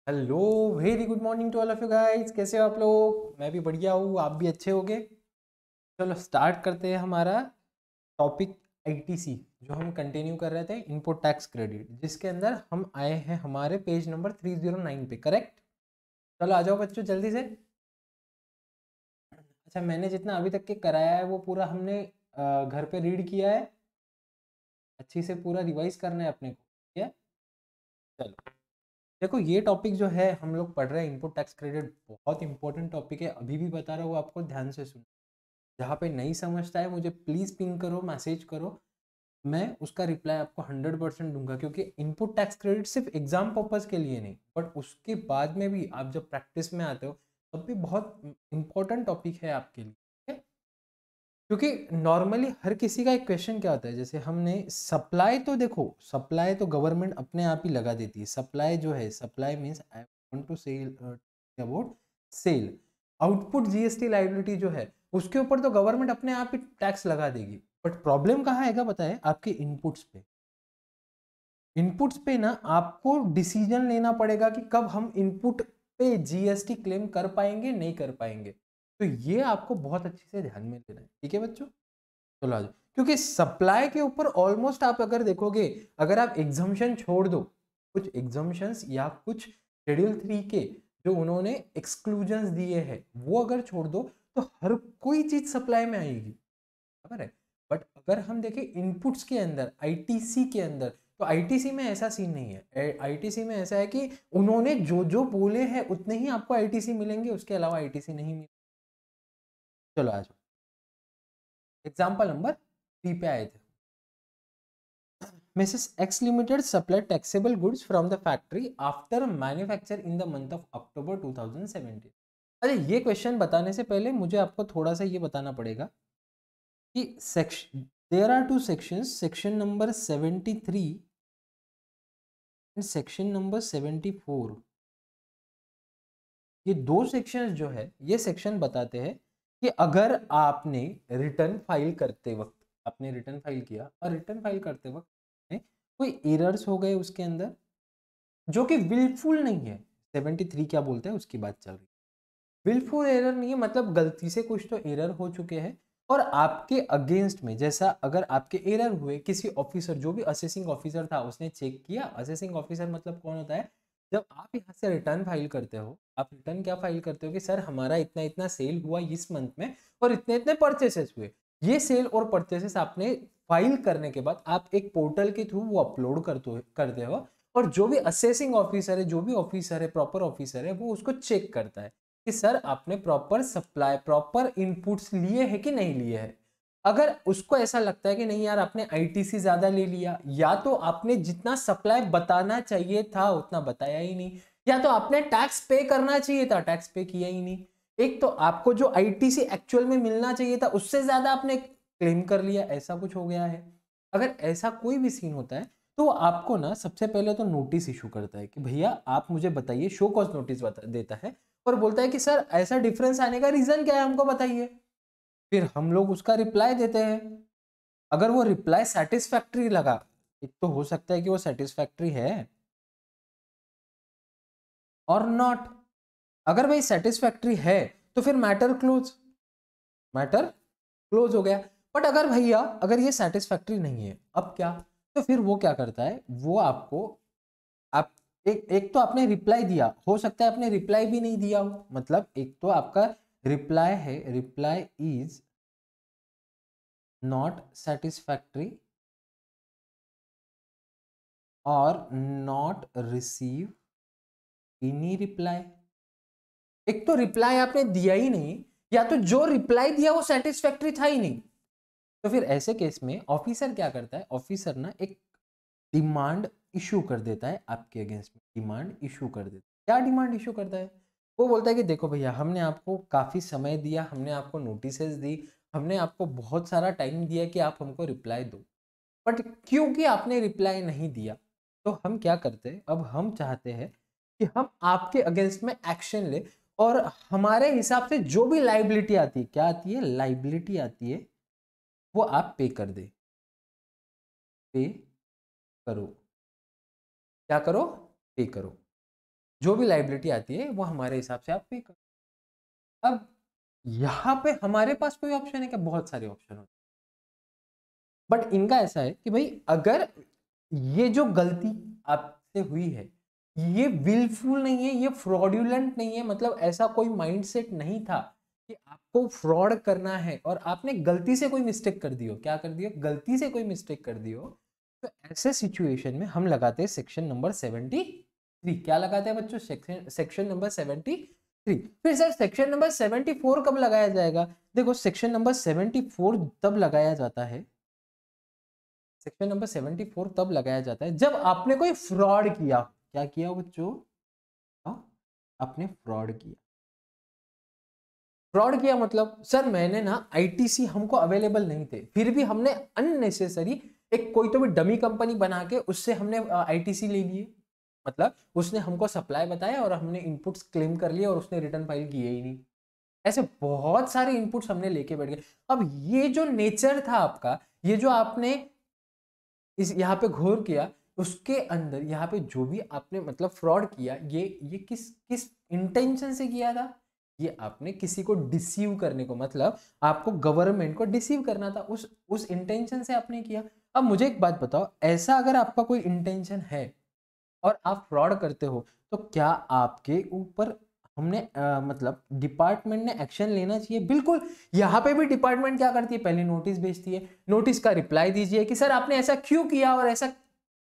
Hello, very good morning to all of you guys. कैसे हो आप लोग? मैं भी बढ़िया हूँ, आप भी अच्छे होगे। चलो स्टार्ट करते हैं हमारा टॉपिक आईटीसी, जो हम कंटिन्यू कर रहे थे, इनपुट टैक्स क्रेडिट, जिसके अंदर हम आए हैं हमारे पेज नंबर 309 पे। करेक्ट? चलो आ जाओ बच्चों जल्दी से। अच्छा, मैंने जितना अभी तक के कराया है वो पूरा हमने घर पे रीड किया है, अच्छी से पूरा रिवाइज करना है अपने को। ठीक है, चलो देखो, ये टॉपिक जो है हम लोग पढ़ रहे हैं इनपुट टैक्स क्रेडिट, बहुत इंपॉर्टेंट टॉपिक है। अभी भी बता रहा हूँ आपको, ध्यान से सुनो। जहाँ पे नहीं समझता है मुझे प्लीज़ पिंग करो, मैसेज करो, मैं उसका रिप्लाई आपको 100% दूंगा। क्योंकि इनपुट टैक्स क्रेडिट सिर्फ एग्जाम पर्पज के लिए नहीं, बट उसके बाद में भी आप जब प्रैक्टिस में आते हो तब भी बहुत इंपॉर्टेंट टॉपिक है आपके लिए। ठीक है? क्योंकि नॉर्मली हर किसी का एक क्वेश्चन क्या होता है, जैसे हमने सप्लाई, तो देखो सप्लाई तो गवर्नमेंट अपने आप ही लगा देती है। सप्लाई जो है, supply means I want to sell about sale. Output GST liability जो है उसके ऊपर तो गवर्नमेंट अपने आप ही टैक्स लगा देगी। बट प्रॉब्लम कहाँ आएगा बताए? आपके इनपुट्स पे। इनपुट्स पे ना आपको डिसीजन लेना पड़ेगा कि कब हम इनपुट पे जीएसटी क्लेम कर पाएंगे, नहीं कर पाएंगे। तो ये आपको बहुत अच्छे से ध्यान में लेना है। ठीक है बच्चों, चलो आ जाओ। क्योंकि सप्लाई के ऊपर ऑलमोस्ट आप अगर देखोगे, अगर आप एग्जाम्शन छोड़ दो, कुछ एग्जाम्शंस या कुछ शेड्यूल 3 के जो उन्होंने एक्सक्लूजन्स दिए हैं वो अगर छोड़ दो, तो हर कोई चीज सप्लाई में आएगी, खबर है। बट अगर हम देखें इनपुट्स के अंदर, आईटीसी के अंदर, तो आईटीसी में ऐसा सीन नहीं है। आईटीसी में ऐसा है कि उन्होंने जो जो बोले हैं उतने ही आपको आईटीसी मिलेंगे, उसके अलावा आईटीसी नहीं मिलेंगे। चलो आ जाओ, एग्जाम्पल नंबर 3 पे आए थे। Mrs. X Limited supplied taxable goods from the factory after manufacture in the month of October 2017। अरे ये क्वेश्चन बताने से पहले मुझे आपको थोड़ा सा ये बताना पड़ेगा कि section, there are two sections, section number 73 and section number 74। ये दो सेक्शंस जो है, ये सेक्शन बताते हैं कि अगर आपने रिटर्न फाइल करते वक्त, आपने रिटर्न फाइल किया और रिटर्न फाइल करते वक्त में कोई एरर्स हो गए उसके अंदर, जो कि विलफुल नहीं है। 73 क्या बोलते हैं उसकी बात चल रही है। विलफुल एरर नहीं है, मतलब गलती से कुछ तो एरर हो चुके हैं और आपके अगेंस्ट में, जैसा अगर आपके एरर हुए, किसी ऑफिसर, जो भी असेसिंग ऑफिसर था उसने चेक किया। असेसिंग ऑफिसर मतलब कौन होता है? जब आप यहाँ से रिटर्न फाइल करते हो, आप रिटर्न क्या फाइल करते हो कि सर हमारा इतना इतना सेल हुआ इस मंथ में और इतने इतने परचेसेस हुए। ये सेल और परचेसेस आपने फाइल करने के बाद आप एक पोर्टल के थ्रू वो अपलोड करते हो, और जो भी असेसिंग ऑफिसर है, जो भी ऑफिसर है, प्रॉपर ऑफिसर है, वो उसको चेक करता है कि सर आपने प्रॉपर सप्लाई, प्रॉपर इनपुट्स लिए हैं कि नहीं लिए हैं। अगर उसको ऐसा लगता है कि नहीं यार आपने आईटीसी ज्यादा ले लिया, या तो आपने जितना सप्लाई बताना चाहिए था उतना बताया ही नहीं, या तो आपने टैक्स पे करना चाहिए था, टैक्स पे किया ही नहीं, एक तो आपको जो आईटीसी एक्चुअल में मिलना चाहिए था उससे ज्यादा आपने क्लेम कर लिया, ऐसा कुछ हो गया है। अगर ऐसा कोई भी सीन होता है तो वो आपको ना सबसे पहले तो नोटिस इशू करता है कि भैया आप मुझे बताइए, शो कॉज नोटिस देता है और बोलता है कि सर ऐसा डिफरेंस आने का रीजन क्या है, हमको बताइए। फिर हम लोग उसका रिप्लाई देते हैं। अगर वो रिप्लाई सेटिस्फैक्ट्री लगा, एक तो हो सकता है कि वो सेटिस्फैक्ट्री है और नॉट। अगर भाई सेटिस्फैक्ट्री है तो फिर मैटर क्लोज, मैटर क्लोज हो गया। बट अगर भैया अगर ये सेटिस्फैक्ट्री नहीं है, अब क्या? तो फिर वो क्या करता है, वो आपको, आप एक तो आपने रिप्लाई दिया, हो सकता है आपने रिप्लाई भी नहीं दिया हो, मतलब एक तो आपका रिप्लाई है, रिप्लाई इज नॉट सेटिस्फैक्ट्री और नॉट रिसीव एनी रिप्लाई। एक तो रिप्लाई आपने दिया ही नहीं, या तो जो रिप्लाई दिया वो सेटिस्फैक्ट्री था ही नहीं। तो फिर ऐसे केस में ऑफिसर क्या करता है? ऑफिसर ना एक डिमांड इशू कर देता है आपके अगेंस्ट में, डिमांड इशू कर देता है। क्या डिमांड इशू करता है? वो बोलता है कि देखो भैया, हमने आपको काफ़ी समय दिया, हमने आपको नोटिसेस दी, हमने आपको बहुत सारा टाइम दिया कि आप हमको रिप्लाई दो, बट क्योंकि आपने रिप्लाई नहीं दिया, तो हम क्या करते हैं, अब हम चाहते हैं कि हम आपके अगेंस्ट में एक्शन ले, और हमारे हिसाब से जो भी लाइबिलिटी आती है, क्या आती है? लाइबिलिटी आती है, वो आप पे कर दे। पे करो, क्या करो? पे करो। जो भी लाइबिलिटी आती है वो हमारे हिसाब से आप पे कर। अब यहाँ पे हमारे पास कोई ऑप्शन है क्या? बहुत सारे ऑप्शन होते हैं, बट इनका ऐसा है कि भाई अगर ये जो गलती आपसे हुई है ये विलफुल नहीं है, ये फ्रॉड्यूलेंट नहीं है, मतलब ऐसा कोई माइंडसेट नहीं था कि आपको फ्रॉड करना है और आपने गलती से कोई मिस्टेक कर दी हो, क्या कर दियो, गलती से कोई मिस्टेक कर दी हो, तो ऐसे सिचुएशन में हम लगाते हैं सेक्शन नंबर 73। क्या लगाते हैं बच्चों? Section number 73। फिर सर सेक्शन नंबर 74 कब लगाया जाएगा? देखो सेक्शन नंबर 74 तब लगाया जाता है, सेक्शन नंबर 74 तब लगाया जाता है जब आपने कोई फ्रॉड किया। क्या किया बच्चों? आपने फ्रॉड किया। फ्रॉड किया मतलब सर मैंने ना आईटीसी हमको अवेलेबल नहीं थे, फिर भी हमने अननेसेसरी एक कोई तो भी डमी कंपनी बना के उससे हमने आईटीसी ले लिए, मतलब उसने हमको सप्लाई बताया और हमने इनपुट्स क्लेम कर लिए और उसने रिटर्न फाइल किए ही नहीं। ऐसे बहुत सारे इनपुट्स हमने लेके बैठ गए। अब ये जो नेचर था आपका, ये जो आपने इस यहाँ पे घोर किया, उसके अंदर यहाँ पे जो भी आपने मतलब फ्रॉड किया, ये किस किस इंटेंशन से किया था? ये आपने किसी को डिसीव करने को, मतलब आपको गवर्नमेंट को डिसीव करना था, उस इंटेंशन से आपने किया। अब मुझे एक बात बताओ, ऐसा अगर आपका कोई इंटेंशन है और आप फ्रॉड करते हो तो क्या आपके ऊपर हमने मतलब डिपार्टमेंट ने एक्शन लेना चाहिए? बिल्कुल। यहाँ पे भी डिपार्टमेंट क्या करती है? पहले नोटिस भेजती है, नोटिस का रिप्लाई दीजिए कि सर आपने ऐसा क्यों किया और ऐसा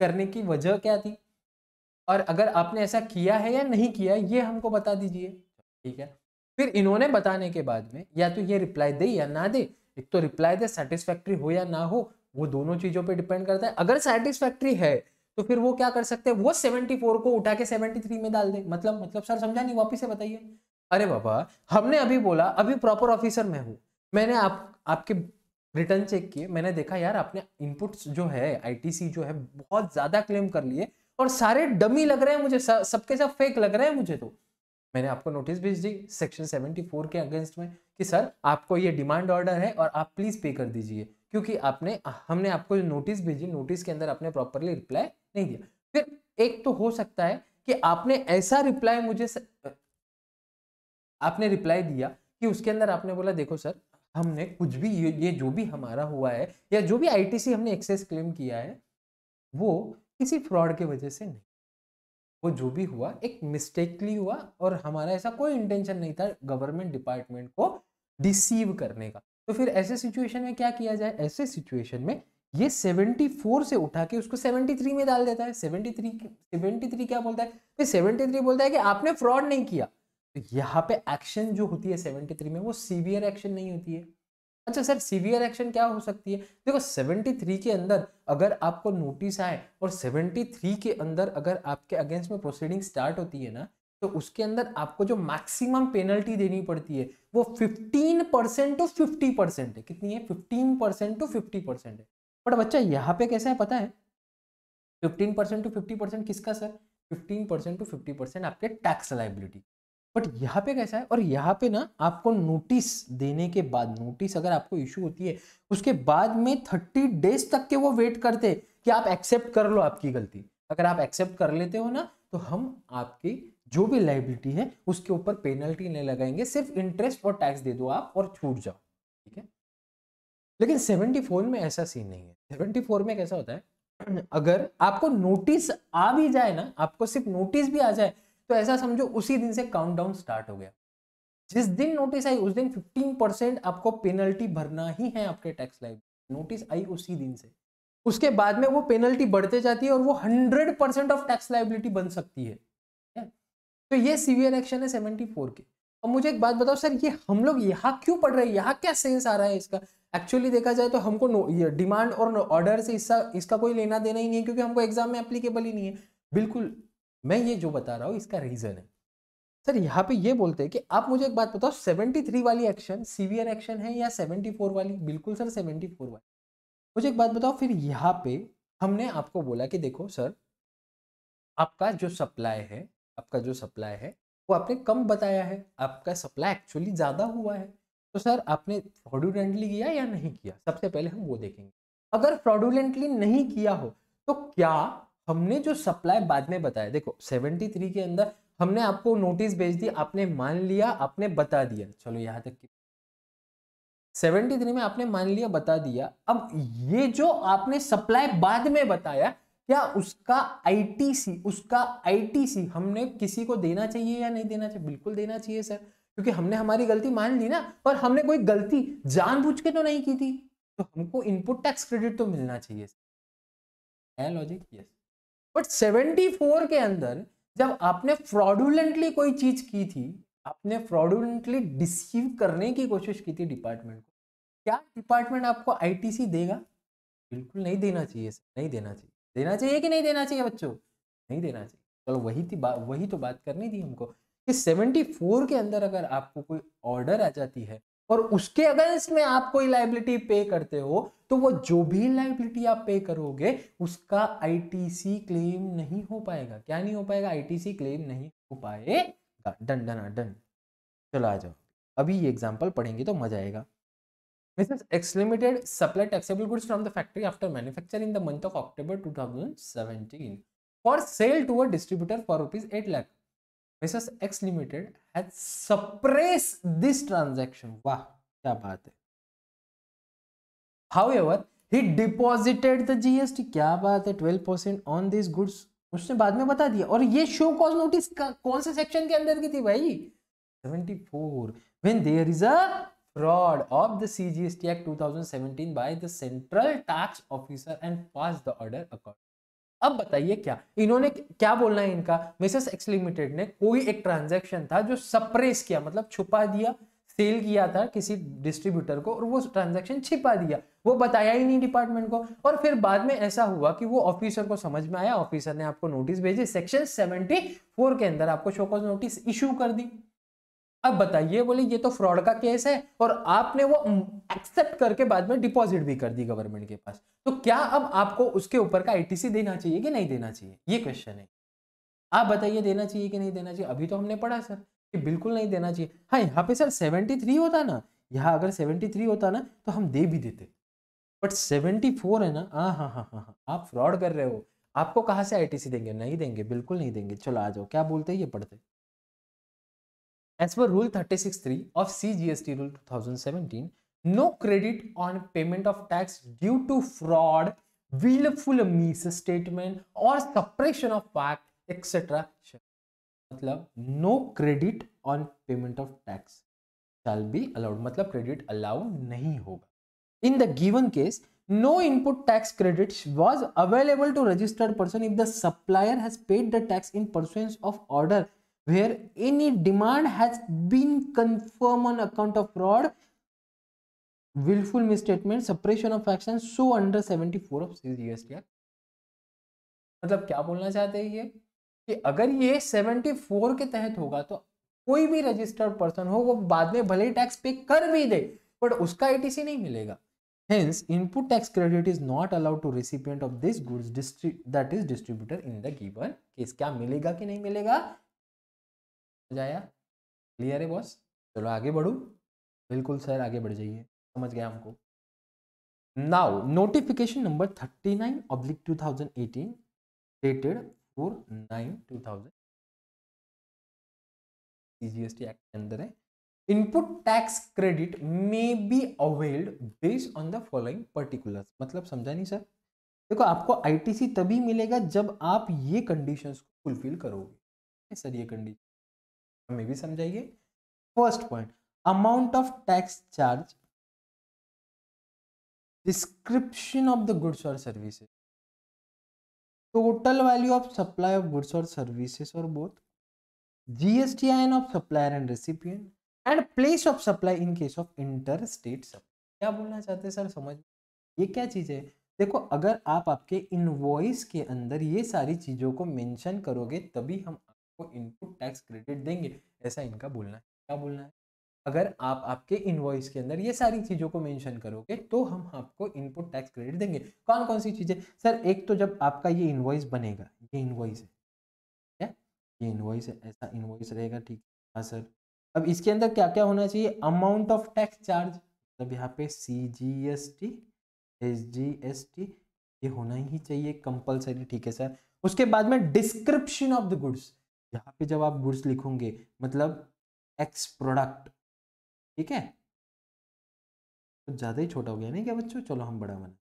करने की वजह क्या थी, और अगर आपने ऐसा किया है या नहीं किया ये हमको बता दीजिए। ठीक है, फिर इन्होंने बताने के बाद में या तो ये रिप्लाई दे या ना दे, एक तो रिप्लाई दे सेटिस्फैक्ट्री हो या ना हो, वो दोनों चीजों पे डिपेंड करता है। अगर सेटिस्फैक्ट्री है तो फिर वो क्या कर सकते हैं, वो 74 को उठा के 73 में डाल दे। मतलब सर समझा नहीं, वापिस से बताइए। अरे बाबा, हमने अभी बोला, अभी प्रॉपर ऑफिसर मैं हूं, मैंने आपके रिटर्न चेक किए, मैंने देखा यार आपने इनपुट्स जो है आईटीसी जो है बहुत ज्यादा क्लेम कर लिए और सारे डमी लग रहे हैं मुझे, सबके सब फेक लग रहे हैं मुझे। तो मैंने आपको नोटिस भेज दी सेक्शन 74 के अगेंस्ट में कि सर आपको ये डिमांड ऑर्डर है और आप प्लीज पे कर दीजिए, क्योंकि हमने आपको नोटिस भेजी, नोटिस के अंदर आपने प्रॉपरली रिप्लाई नहीं दिया। फिर एक तो हो सकता है कि आपने ऐसा रिप्लाई आपने रिप्लाई दिया कि उसके अंदर आपने बोला देखो सर हमने कुछ भी ये जो भी हमारा हुआ है या जो भी आईटीसी हमने एक्सेस क्लेम किया है वो किसी फ्रॉड के वजह से नहीं, वो जो भी हुआ एक मिस्टेकली हुआ और हमारा ऐसा कोई इंटेंशन नहीं था गवर्नमेंट डिपार्टमेंट को डिसीव करने का। तो फिर ऐसे सिचुएशन में क्या किया जाए? ऐसे सिचुएशन में ये 74 से उठा के उसको 73 में डाल देता है। 73 क्या बोलता है? फिर 73 बोलता है कि आपने फ्रॉड नहीं किया। तो यहाँ पे एक्शन जो होती है 73 में वो सीवियर एक्शन नहीं होती है। अच्छा सर सीवियर एक्शन क्या हो सकती है? देखो 73 के अंदर अगर आपको नोटिस आए और 73 के अंदर अगर आपके अगेंस्ट में प्रोसीडिंग स्टार्ट होती है ना, तो उसके अंदर आपको जो मैक्सिमम पेनल्टी देनी पड़ती है वो 15% टू 50% है। कितनी है? 15% टू 50% है। बट बच्चा यहाँ पे कैसा है पता है? 15% टू 50% किसका सर? 15% टू 50% आपके टैक्स लाइबिलिटी। बट यहाँ पे कैसा है, और यहाँ पे ना आपको नोटिस देने के बाद, नोटिस अगर आपको इशू होती है उसके बाद में 30 डेज तक के वो वेट करते कि आप एक्सेप्ट कर लो आपकी गलती। अगर आप एक्सेप्ट कर लेते हो ना तो हम आपकी जो भी लाइबिलिटी है उसके ऊपर पेनल्टी नहीं लगाएंगे, सिर्फ इंटरेस्ट और टैक्स दे दो आप और छूट जाओ। ठीक है, लेकिन 74 में ऐसा सीन नहीं है। 74 में कैसा होता है, अगर आपको नोटिस आ भी जाए ना, आपको सिर्फ नोटिस भी आ जाए तो ऐसा समझो उसी दिन से काउंटडाउन स्टार्ट हो गया। जिस दिन नोटिस आई उस दिन 15% आपको पेनल्टी भरना ही है आपके टैक्स लाइफ। नोटिस आई उसी दिन से, उसके बाद में वो पेनल्टी बढ़ते जाती है और वो 100% ऑफ टैक्स लाइबिलिटी बन सकती है। तो ये सीवियर एक्शन है 74 के। अब मुझे एक बात बताओ सर, ये हम लोग यहाँ क्यों पढ़ रहे हैं, यहाँ क्या सेंस आ रहा है इसका? एक्चुअली देखा जाए तो हमको ये डिमांड और ऑर्डर से इसका कोई लेना देना ही नहीं है, क्योंकि हमको एग्जाम में एप्लीकेबल ही नहीं है। बिल्कुल, मैं ये जो बता रहा हूँ इसका रीजन है। सर यहाँ पे ये बोलते हैं कि आप मुझे एक बात बताओ, 73 वाली एक्शन सीवियर एक्शन है या 74 वाली? बिल्कुल सर 74 वाली। मुझे एक बात बताओ, फिर यहाँ पे हमने आपको बोला कि देखो सर आपका जो सप्लाई है, आपका जो सप्लाई है वो आपने कम बताया है, आपका सप्लाई एक्चुअली ज़्यादा हुआ है। तो सर आपने फ्रॉडुलेंटली किया या नहीं किया? सबसे पहले हम वो देखेंगे। अगर फ्रॉडुलेंटली नहीं किया हो तो क्या हमने जो सप्लाई बाद में बताया, देखो 73 के अंदर हमने आपको नोटिस भेज दी, आपने मान लिया, आपने बता दिया, चलो यहां तक की 73 में आपने मान लिया, बता दिया। अब ये जो आपने सप्लाई बाद में बताया, क्या उसका आईटीसी हमने किसी को देना चाहिए या नहीं देना चाहिए? बिल्कुल देना चाहिए सर, क्योंकि हमने हमारी गलती मान ली ना, पर हमने कोई गलती जानबूझ के तो नहीं की थी, तो हमको इनपुट टैक्स क्रेडिट तो मिलना चाहिए। है लॉजिक? यस। बट 74 के अंदर जब आपने फ्रॉडुलेंटली कोई चीज की थी, आपने फ्रॉडुलेंटली डिसीव करने की कोशिश की थी डिपार्टमेंट को, क्या डिपार्टमेंट आपको आईटीसी देगा? बिल्कुल नहीं देना चाहिए सर, नहीं देना चाहिए। देना चाहिए कि नहीं देना चाहिए बच्चों? नहीं देना चाहिए। चलो वही तो बात करनी थी हमको कि 74 के अंदर अगर आपको कोई ऑर्डर आ जाती है और उसके अगेंस्ट में आप कोई लायबिलिटी पे करते हो, तो वो जो भी लायबिलिटी आप पे करोगे उसका आईटीसी क्लेम नहीं हो पाएगा। क्या नहीं हो पाएगा? आईटीसी क्लेम नहीं हो पाएगा। Done done done. चलो आ जाओ, अभी ये एग्जांपल पढ़ेंगे तो मजा आएगा। Mrs. X Limited supplied taxable goods from the factory after manufacture in the month of October 2017 for sale to a distributor for rupees 8 lakh. Mrs. X Limited had suppressed this transaction. वाह क्या बात है। However, he deposited the GST. क्या बात है, 12% on these goods. उसने बाद में बता दिया। और ये शो कॉज नोटिस कौन से सेक्शन के अंदर की थी भाई? 74. When there is a fraud of the CGST Act 2017 by the Central Tax Officer and pass the order accordingly. अब बताइए क्या इन्होंने क्या बोलना है इनका? मिसेस एक्स लिमिटेड ने कोई एक ट्रांजैक्शन था जो सप्रेस किया, मतलब छुपा दिया, सेल किया था किसी डिस्ट्रीब्यूटर को और वो ट्रांजैक्शन छिपा दिया, वो बताया ही नहीं डिपार्टमेंट को। और फिर बाद में ऐसा हुआ कि वो ऑफिसर को समझ में आया, ऑफिसर ने आपको नोटिस भेजी, सेक्शन 74 के अंदर आपको शो कॉज नोटिस इशू कर दी। अब बताइए, बोले ये तो फ्रॉड का केस है और आपने वो एक्सेप्ट करके बाद में डिपॉजिट भी कर दी गवर्नमेंट के पास, तो क्या अब आपको उसके ऊपर का आईटीसी देना चाहिए कि नहीं देना चाहिए? ये क्वेश्चन है। आप बताइए देना चाहिए कि नहीं देना चाहिए? अभी तो हमने पढ़ा सर कि बिल्कुल नहीं देना चाहिए। हाँ, यहाँ पे सर 73 होता ना, यहाँ अगर 73 होता ना तो हम दे भी देते, बट 74 है ना। हाँ हाँ हाँ हाँ हाँ, आप फ्रॉड कर रहे हो। आपको कहाँ से आईटीसी देंगे? नहीं देंगे, बिल्कुल नहीं देंगे। चलो आ जाओ, क्या बोलते हैं ये पढ़ते। As per Rule 36(3) of CGST Rule 2017, no credit on payment of tax due to fraud, willful misstatement or suppression of fact, etc. मतलब no credit on payment of tax shall be allowed, मतलब credit allow नहीं होगा. In the given case, no input tax credit was available to registered person if the supplier has paid the tax in pursuance of order where any demand has been confirmed on account of fraud, willful misstatement, suppression of action, so under 74 of CGST Act. मतलब क्या बोलना चाहते हैं ये कि अगर ये 74 के तहत होगा तो कोई भी रजिस्टर्ड पर्सन हो वो बाद में भले ही टैक्स पे कर भी दे बट उसका आईटीसी नहीं मिलेगा. Hence, input tax credit is not allowed to recipient of this goods that is distributor in the given case. क्या मिलेगा कि नहीं मिलेगा? जाया क्लियर है बॉस? चलो आगे बढ़ू. बिल्कुल सर, आगे बढ़ जाइए, समझ गया हमको. Now notification number 39/2018 dated 4/9/2000 CGST act के अंदर है. इनपुट टैक्स क्रेडिट में be availed based on the following particulars. मतलब समझा नहीं सर? देखो, आपको आईटीसी तभी मिलेगा जब आप ये कंडीशंस को फुलफिल करोगे. सर ये कंडीशन हमें भी समझाइए. First point, amount of tax charge, description of the goods और services, total value of supply of goods और सर्विसेज और both, GSTIN of supplier and recipient and place of supply in case of interstate supply. क्या बोलना चाहते हैं sir? समझ ये क्या चीज है? देखो, अगर आप आपके इनवॉइस के अंदर ये सारी चीजों को मेंशन करोगे तभी हम आपको इनपुट टैक्स क्रेडिट देंगे, ऐसा इनका बोलना है. क्या बोलना है? अगर आप आपके इनवॉइस के अंदर ये सारी चीजों को मेंशन करोगे तो हम आपको इनपुट टैक्स क्रेडिट देंगे. कौन कौन सी चीजें सर? एक तो जब आपका ये इनवॉइस बनेगा, ये इनवॉइस है, ये इनवॉइस है, ऐसा इनवॉइस रहेगा, ठीक है. हाँ सर. अब इसके अंदर क्या क्या होना चाहिए? अमाउंट ऑफ टैक्स चार्ज, मतलब यहाँ पे CGST, SGST ये होना ही चाहिए कंपलसरी, ठीक है सर. उसके बाद में डिस्क्रिप्शन ऑफ द गुड्स, यहाँ पे जब आप गुड्स लिखोगे मतलब एक्स प्रोडक्ट, ठीक है, तो ज़्यादा ही छोटा हो गया नहीं क्या बच्चों? चलो हम बड़ा बना,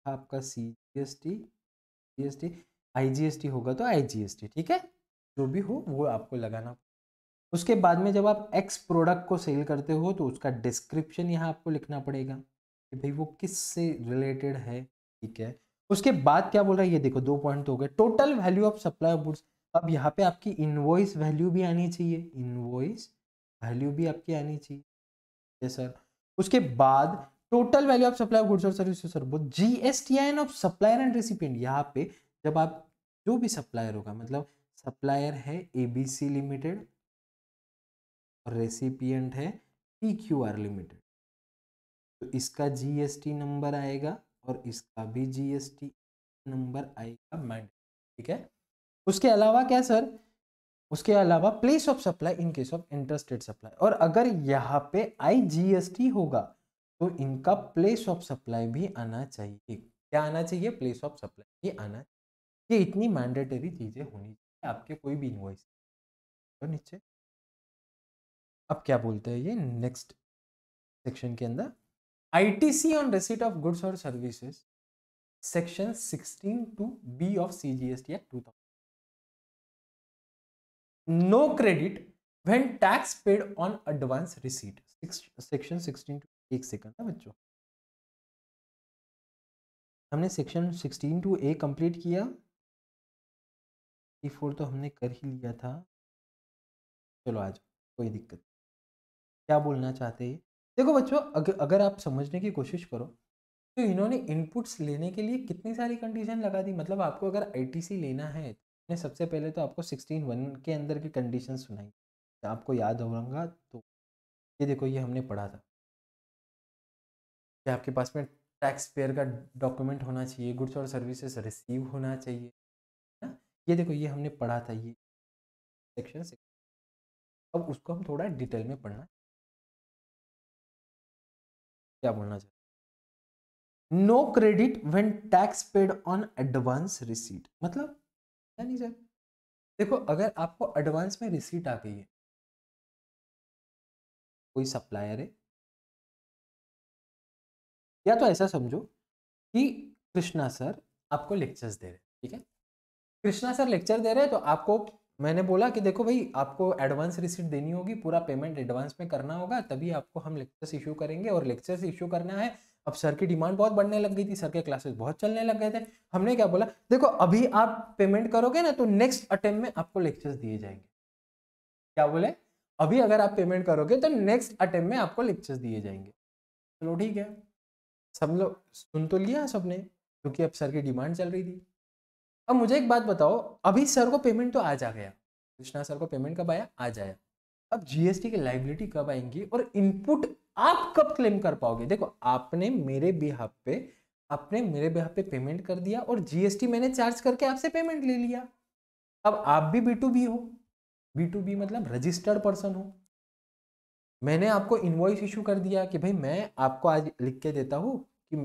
आपका CGST, GST, IGST होगा तो IGST, ठीक है, जो भी हो वो आपको लगाना। उसके बाद में जब आप एक्स प्रोडक्ट को सेल करते हो तो उसका डिस्क्रिप्शन यहाँ आपको लिखना पड़ेगा कि भाई वो किस से रिलेटेड है, ठीक है। उसके बाद क्या बोल रहा है ये देखो, 2 पॉइंट तो हो गए। Total value of supply of goods, अब यहाँ पे आपकी इनवॉइस वैल्यू भी आनी चाहिए, इनवॉइस वैल्यू भी आपकी आनी चाहिए, यस सर। उसके बाद total value of supply of goods और सर्विसेज सर, वो GSTN of supplier and recipient. यहाँ पे जब आप जो भी सप्लायर होगा, मतलब सप्लायर है ABC लिमिटेड और रेसिपिएंट है PQR लिमिटेड, तो इसका GST नंबर आएगा और इसका भी GST नंबर आएगा मैंड, ठीक है। उसके अलावा क्या सर, उसके अलावा place of supply in case of interstate supply, और अगर यहाँ पे IGST होगा तो इनका प्लेस ऑफ सप्लाई भी आना चाहिए। क्या आना चाहिए? प्लेस ऑफ सप्लाई भी आना चाहिए। ये इतनी मैंडेटरी चीजें होनी चाहिए आपके कोई भी इनवॉइस तो नीचे। अब क्या बोलते हैं ये नेक्स्ट सेक्शन के अंदर, ITC on receipt of goods or services, section 16(2)(b) of CGST Act 2000. No credit when tax paid on advance receipt. Section 16(2). एक सेकंड ना बच्चों, हमने सेक्शन 16(2)(a) कंप्लीट किया, 4 तो हमने कर ही लिया था। चलो आज कोई दिक्कत, क्या बोलना चाहते हैं? देखो बच्चों, अगर आप समझने की कोशिश करो तो इन्होंने इनपुट्स लेने के लिए कितनी सारी कंडीशन लगा दी। मतलब आपको अगर ITC लेना है तो सबसे पहले तो आपको 16(1) के अंदर की कंडीशन सुनाई, आपको याद होगा तो ये देखो, ये हमने पढ़ा था कि आपके पास में टैक्स पेयर का डॉक्यूमेंट होना चाहिए, गुड्स और सर्विसेज रिसीव होना चाहिए ना। ये देखो, ये हमने पढ़ा था ये सेक्शन से। अब उसको हम थोड़ा डिटेल में पढ़ना, क्या बोलना चाहिए। No credit when tax paid on advance receipt, मतलब नहीं सर, देखो अगर आपको एडवांस में रिसीट आ गई है, कोई सप्लायर है, या तो ऐसा समझो कि कृष्णा सर आपको लेक्चर्स दे रहे हैं, ठीक है, कृष्णा सर लेक्चर दे रहे हैं तो आपको मैंने बोला कि देखो भाई आपको एडवांस रिसीट देनी होगी, पूरा पेमेंट एडवांस में करना होगा, तभी आपको हम लेक्चर्स इशू करेंगे। और लेक्चर्स इशू करना है, अब सर की डिमांड बहुत बढ़ने लग गई थी, सर के क्लासेस बहुत चलने लग गए थे। हमने क्या बोला, देखो अभी आप पेमेंट करोगे ना तो नेक्स्ट अटेम्प्ट में आपको लेक्चर्स दिए जाएंगे। क्या बोले? अभी अगर आप पेमेंट करोगे तो नेक्स्ट अटेम्प्ट में आपको लेक्चर्स दिए जाएंगे। चलो ठीक है, सब लोग सुन तो लिया सबने, क्योंकि अब सर की डिमांड चल रही थी। अब मुझे एक बात बताओ, अभी सर को पेमेंट तो आज आ गया, कृष्णा सर को पेमेंट कब आया? आज आया। अब GST की लायबिलिटी कब आएंगी और इनपुट आप कब क्लेम कर पाओगे? देखो आपने मेरे बिहाफ पे पेमेंट कर दिया और GST मैंने चार्ज करके आपसे पेमेंट ले लिया। अब आप भी B2B हो, B2B मतलब रजिस्टर्ड पर्सन हो। मैंने आपको इनवॉइस इशू कर दिया कि भाई मैं आपको आज लिख के देता हूँ कि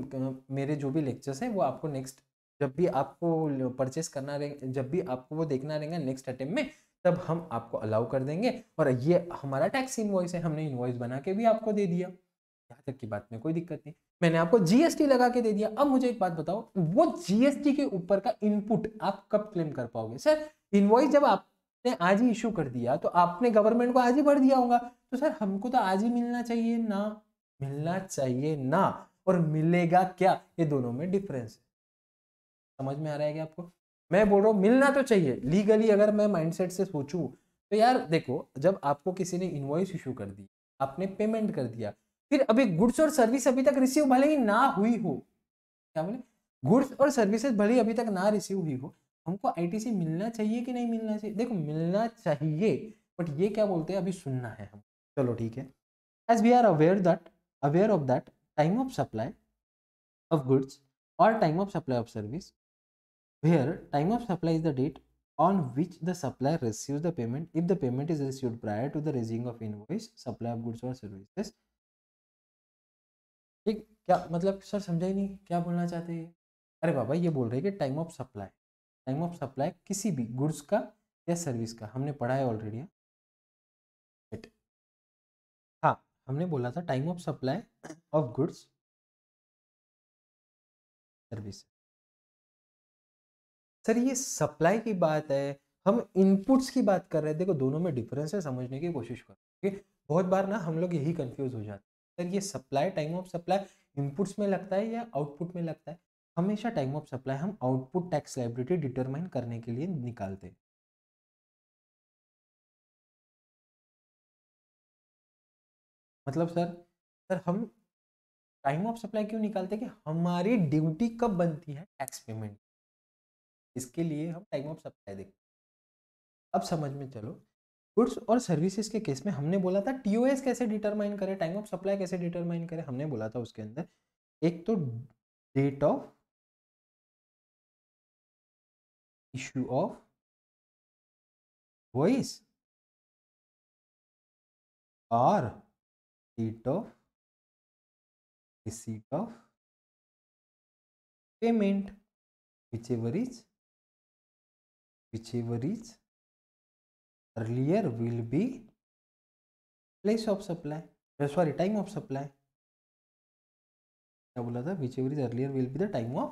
मेरे जो भी लेक्चर्स हैं वो आपको नेक्स्ट, जब भी आपको परचेस करना रहे, जब भी आपको वो देखना रहेगा नेक्स्ट अटेम्प्ट में, तब हम आपको अलाउ कर देंगे। और ये हमारा टैक्स इनवॉइस है, हमने इनवॉइस बना के भी आपको दे दिया, यहाँ तक की बात में कोई दिक्कत नहीं। मैंने आपको GST लगा के दे दिया। अब मुझे एक बात बताओ, वो GST के ऊपर का इनपुट आप कब क्लेम कर पाओगे? सर इनवॉइस जब आपने आज ही इशू कर दिया तो आपने गवर्नमेंट को आज ही भर दिया होगा, तो सर हमको तो आज ही मिलना चाहिए ना, मिलना चाहिए ना, और मिलेगा क्या, ये दोनों में डिफरेंस है। समझ में आ रहा है क्या आपको? मैं बोल रहा हूँ मिलना तो चाहिए लीगली। अगर मैं माइंडसेट से सोचूं तो यार देखो, जब आपको किसी ने इनवॉइस इशू कर दी, आपने पेमेंट कर दिया, फिर अभी गुड्स और सर्विस अभी तक रिसीव भले ही ना हुई हो, क्या बोले, गुड्स और सर्विसेज भले अभी तक ना रिसीव हुई हो, हमको ITC मिलना चाहिए कि नहीं मिलना चाहिए? देखो मिलना चाहिए, बट ये क्या बोलते हैं अभी सुनना है हम। चलो ठीक है, as we are aware of that time of supply of goods और time of supply of service, where time of supply is the date on which the supplier receives the payment if the payment is received prior to the raising of invoice, supply of goods or services. ठीक, क्या मतलब sir समझा ही नहीं क्या बोलना चाहते हैं? अरे बाबा ये बोल रहे हैं कि टाइम ऑफ सप्लाई किसी भी गुड्स का या सर्विस का, हमने पढ़ा है ऑलरेडी। हाँ, हमने बोला था time of supply of goods service. Sir ये सप्लाई की बात है, हम इनपुट्स की बात कर रहे हैं। देखो दोनों में डिफरेंस है, समझने की कोशिश करो। बहुत बार ना हम लोग यही कंफ्यूज हो जाते हैं, सर ये supply, time of supply inputs में लगता है या आउटपुट में लगता है? हमेशा टाइम ऑफ सप्लाई हम आउटपुट टैक्स लायबिलिटी डिटरमाइन करने के लिए निकालते हैं। मतलब सर हम टाइम ऑफ सप्लाई क्यों निकालते हैं? कि हमारी ड्यूटी कब बनती है? Tax payment. इसके लिए हम टाइम ऑफ सप्लाई देखते हैं। अब समझ में चलो, गुड्स और सर्विसेज के केस में हमने बोला था टीओएस कैसे डिटरमाइन करें, टाइम ऑफ सप्लाई कैसे डिटरमाइन करें। हमने बोला था उसके अंदर एक तो date of issue of voice और date of receipt of payment, whichever is earlier will be place of supply, sorry time of supply। क्या बोला था? whichever is earlier will be the time of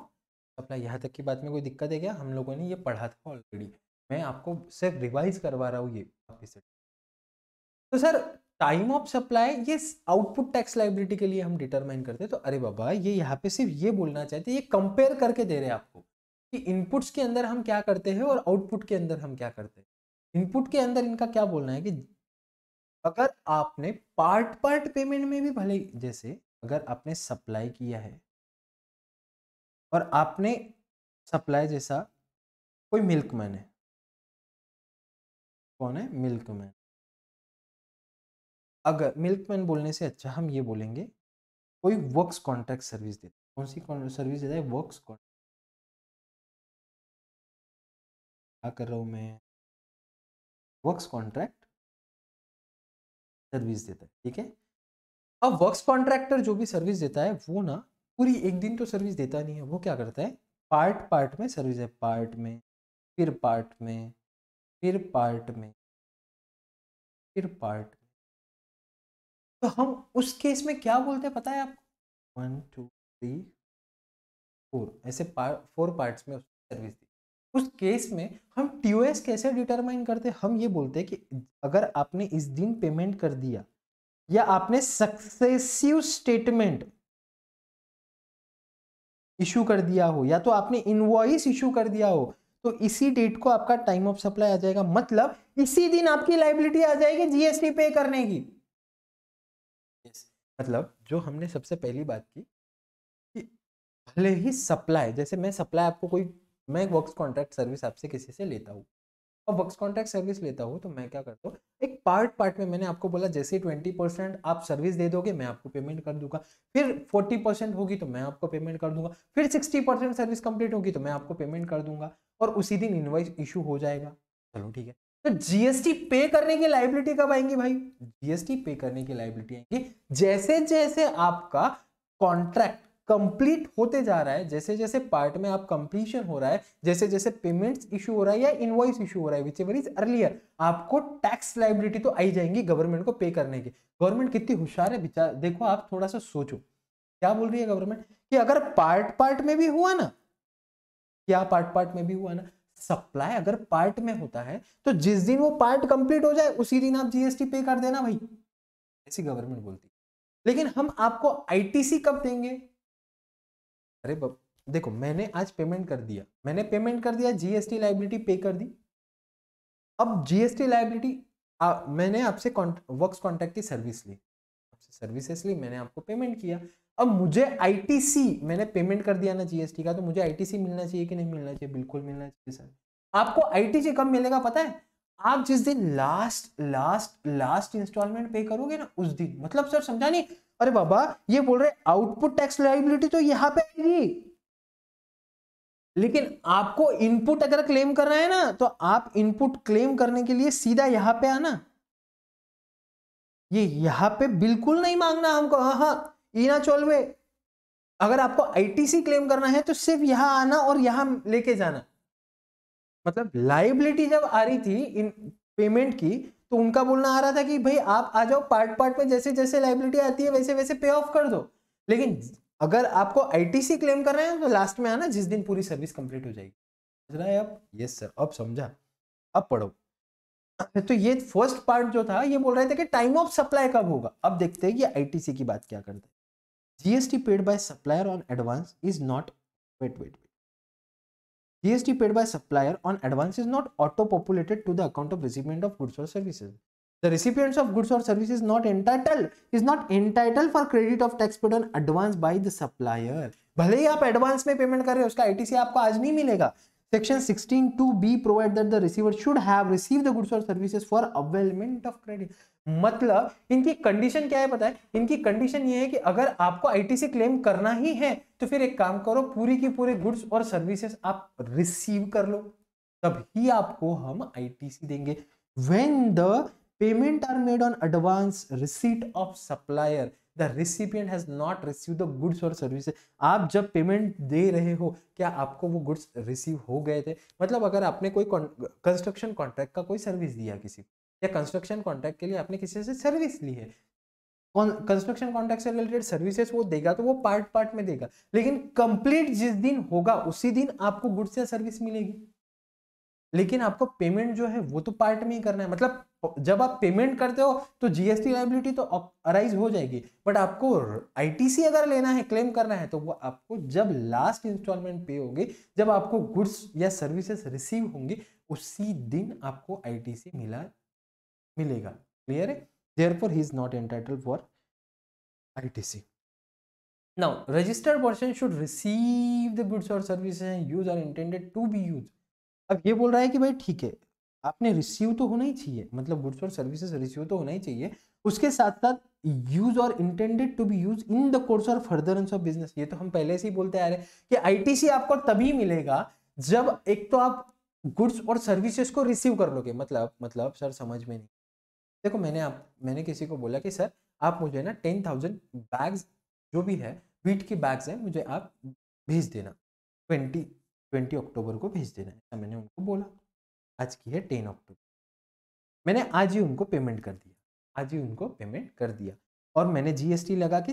supply। यहाँ तक की बात में कोई दिक्कत है क्या? हम लोगों ने ये पढ़ा था ऑलरेडी, मैं आपको सिर्फ रिवाइज करवा रहा हूँ ये वापस से। तो सर टाइम ऑफ सप्लाई ये आउटपुट टैक्स लायबिलिटी के लिए हम डिटरमाइन करते हैं। तो अरे बाबा ये यहाँ पे सिर्फ ये बोलना चाहते हैं, ये कंपेयर करके दे रहे हैं आपको कि इनपुट्स के अंदर हम क्या करते हैं और आउटपुट के अंदर हम क्या करते हैं। इनपुट के अंदर इनका क्या बोलना है कि अगर आपने पार्ट पेमेंट में भी भले, जैसे अगर आपने सप्लाई किया है और आपने सप्लाई, जैसा कोई मिल्कमैन है, कौन है? मिल्कमैन। अगर मिल्कमैन बोलने से अच्छा हम ये बोलेंगे कोई वर्क्स कॉन्ट्रैक्ट सर्विस देता है। कौन सी सर्विस देता है? Works contract. क्या कर रहा हूँ मैं? वर्क्स कॉन्ट्रैक्ट सर्विस देता है, ठीक है। अब वर्क्स कॉन्ट्रैक्टर जो भी सर्विस देता है वो ना पूरी एक दिन तो सर्विस देता नहीं है, वो क्या करता है? पार्ट में सर्विस है, पार्ट में, फिर पार्ट में, फिर पार्ट में, फिर पार्ट में। तो हम उस केस में क्या बोलते हैं पता है आपको? 1 2 3 4 ऐसे 4 पार्ट्स में सर्विस दी। उस केस में हम टीओएस कैसे डिटरमाइन करते हैं? हम ये बोलते हैं कि अगर आपने इस दिन पेमेंट कर दिया या आपने सक्सेसिव स्टेटमेंट इशू कर दिया हो या तो आपने इनवॉइस इशू कर दिया हो, तो इसी डेट को आपका टाइम ऑफ सप्लाई आ जाएगा। मतलब इसी दिन आपकी लायबिलिटी आ जाएगी जीएसटी पे करने की। मतलब जो हमने सबसे पहली बात की कि भले ही सप्लाई, जैसे मैं सप्लाई आपको कोई, मैं वर्क्स कॉन्ट्रैक्ट सर्विस आपसे किसी से लेता हूँ और वर्क्स कॉन्ट्रैक्ट सर्विस लेता हूँ, तो मैं क्या करता हूँ, एक पार्ट में मैंने आपको बोला जैसे 20% आप सर्विस दे दोगे मैं आपको पेमेंट कर दूंगा, फिर 40% होगी तो मैं आपको पेमेंट कर दूंगा, फिर 60% सर्विस कंप्लीट होगी तो मैं आपको पेमेंट कर दूंगा और उसी दिन इनवॉइस इशू हो जाएगा। चलो ठीक है। तो जीएसटी पे करने की लायबिलिटी कब आएंगी भाई? जीएसटी पे करने की लायबिलिटी आएंगी जैसे जैसे आपका कॉन्ट्रैक्ट कंप्लीट होते जा रहा है, जैसे जैसे पार्ट में आप कंप्लीशन हो रहा है, जैसे जैसे पेमेंट्स इशू हो रहा है या इनवॉइस इशू हो रहा है, व्हिचएवर इज अर्लियर, आपको टैक्स लायबिलिटी तो आई जाएंगी गवर्नमेंट को पे करने की। गवर्नमेंट कितनी होशियार है विचार, देखो आप थोड़ा सा सोचो क्या बोल रही है गवर्नमेंट कि अगर पार्ट में भी हुआ ना, क्या पार्ट में भी हुआ ना, सप्लाई अगर पार्ट में होता है तो जिस दिन वो पार्ट कंप्लीट हो जाए उसी दिन आप जीएसटी पे कर देना भाई, ऐसी गवर्नमेंट बोलती है। लेकिन हम आपको आईटीसी कब देंगे? अरे देखो मैंने आज पेमेंट कर दिया, जीएसटी लायबिलिटी पे कर दी। अब जीएसटी लायबिलिटी मैंने आपसे वर्क्स कॉन्ट्रैक्ट की सर्विस ली, आपसे सर्विसेज ली, मैंने आपको पेमेंट किया। अब मुझे आईटीसी, मैंने पेमेंट कर दिया ना जीएसटी का, तो मुझे आईटीसी मिलना चाहिए कि नहीं मिलना चाहिए? बिल्कुल मिलना चाहिए सर। आपको आईटीसी कब मिलेगा पता है? आप जिस दिन लास्ट इंस्टॉलमेंट पे करोगे ना उस दिन। मतलब सर समझा नहीं? अरे बाबा ये बोल रहे आउटपुट टैक्स लायबिलिटी तो यहां पे आएगी, लेकिन आपको इनपुट अगर क्लेम करना है ना, तो आप इनपुट क्लेम करने के लिए सीधा यहां पे आना, ये यहां पे बिल्कुल नहीं मांगना हमको, हाँ हाँ इना चोलवे। अगर आपको आईटीसी क्लेम करना है तो सिर्फ यहां आना और यहां लेके जाना। मतलब लाइबिलिटी जब आ रही थी इन पेमेंट की, तो उनका बोलना आ रहा था कि भाई आप आ जाओ पार्ट पार्ट में, जैसे जैसे लाइबिलिटी आती है वैसे वैसे पे ऑफ कर दो। लेकिन अगर आपको आईटीसी क्लेम करना है तो लास्ट में आना जिस दिन पूरी सर्विस कंप्लीट हो जाएगी। समझ रहा है आप? यस सर, अब समझा, अब पढ़ो। तो ये फर्स्ट पार्ट जो था ये बोल रहे थे कि टाइम ऑफ सप्लाई कब होगा। अब देखते हैं कि आईटीसी की बात क्या करते हैं। GST paid by supplier on advance is not, wait, GST paid by supplier on advance is not auto-populated to the account of recipient of goods or services. The recipients of goods or services is not entitled for credit of tax paid on advance by the supplier. भले ही आप advance में payment कर रहे हो, उसका ITC आपको आज नहीं मिलेगा। Section 16(2)(b provide that the receiver should have received the goods or services for availment of credit. मतलब इनकी कंडीशन क्या है पता है? इनकी कंडीशन ये है कि अगर आपको आईटीसी क्लेम करना ही है तो फिर एक काम करो, पूरी की पूरे गुड्स और सर्विसेज आप रिसीव कर लो, तभी आपको हम आईटीसी देंगे। When the payment are made on advance receipt of supplier, the recipient has not received the goods or services. आप जब पेमेंट दे रहे हो, क्या आपको वो गुड्स रिसीव हो गए थे? मतलब अगर आपने कोई कंस्ट्रक्शन कॉन्ट्रैक्ट का कोई सर्विस दिया किसी को, या कंस्ट्रक्शन कॉन्ट्रैक्ट के लिए आपने किसी से सर्विस ली है, कंस्ट्रक्शन कॉन्ट्रैक्ट से रिलेटेड सर्विसेज वो देगा तो वो पार्ट पार्ट में देगा, लेकिन कंप्लीट जिस दिन होगा उसी दिन आपको गुड्स या सर्विस मिलेगी। लेकिन आपको पेमेंट जो है वो तो पार्ट में ही करना है। मतलब जब आप पेमेंट करते हो तो जीएसटी लायबिलिटी तो अराइज हो जाएगी, बट आपको आईटीसी अगर लेना है, क्लेम करना है, तो वो आपको जब लास्ट इंस्टॉलमेंट पे होगी, जब आपको गुड्स या सर्विसेज रिसीव होंगी, उसी दिन आपको आईटीसी मिलेगा। क्लियर है? Therefore he is not entitled for ITC. Now, registered person should receive the goods or services and use are intended to be used. अब ये बोल रहा है कि भाई ठीक है, आपने रिसीव तो होना ही चाहिए, मतलब गुड्स और सर्विसेज रिसीव तो होना ही चाहिए, उसके साथ साथ यूज और intended to be use in the course और फर्दरेंस ऑफ बिजनेस। ये तो हम पहले से ही बोलते आ रहे हैं कि आईटीसी आपको तभी मिलेगा जब एक तो आप गुड्स और सर्विसेज को रिसीव कर लोगे। मतलब सर समझ में नहीं। देखो मैंने किसी को बोला कि सर आप मुझे ना 10,000 बैग्स जो भी है व्हीट की बैग्स हैं, मुझे आप भेज देना, 20 अक्टूबर को भेज देना, ऐसा मैंने उनको बोला। आज की है 10 अक्टूबर, मैंने आज ही उनको पेमेंट कर दिया, और मैंने जीएसटी लगा के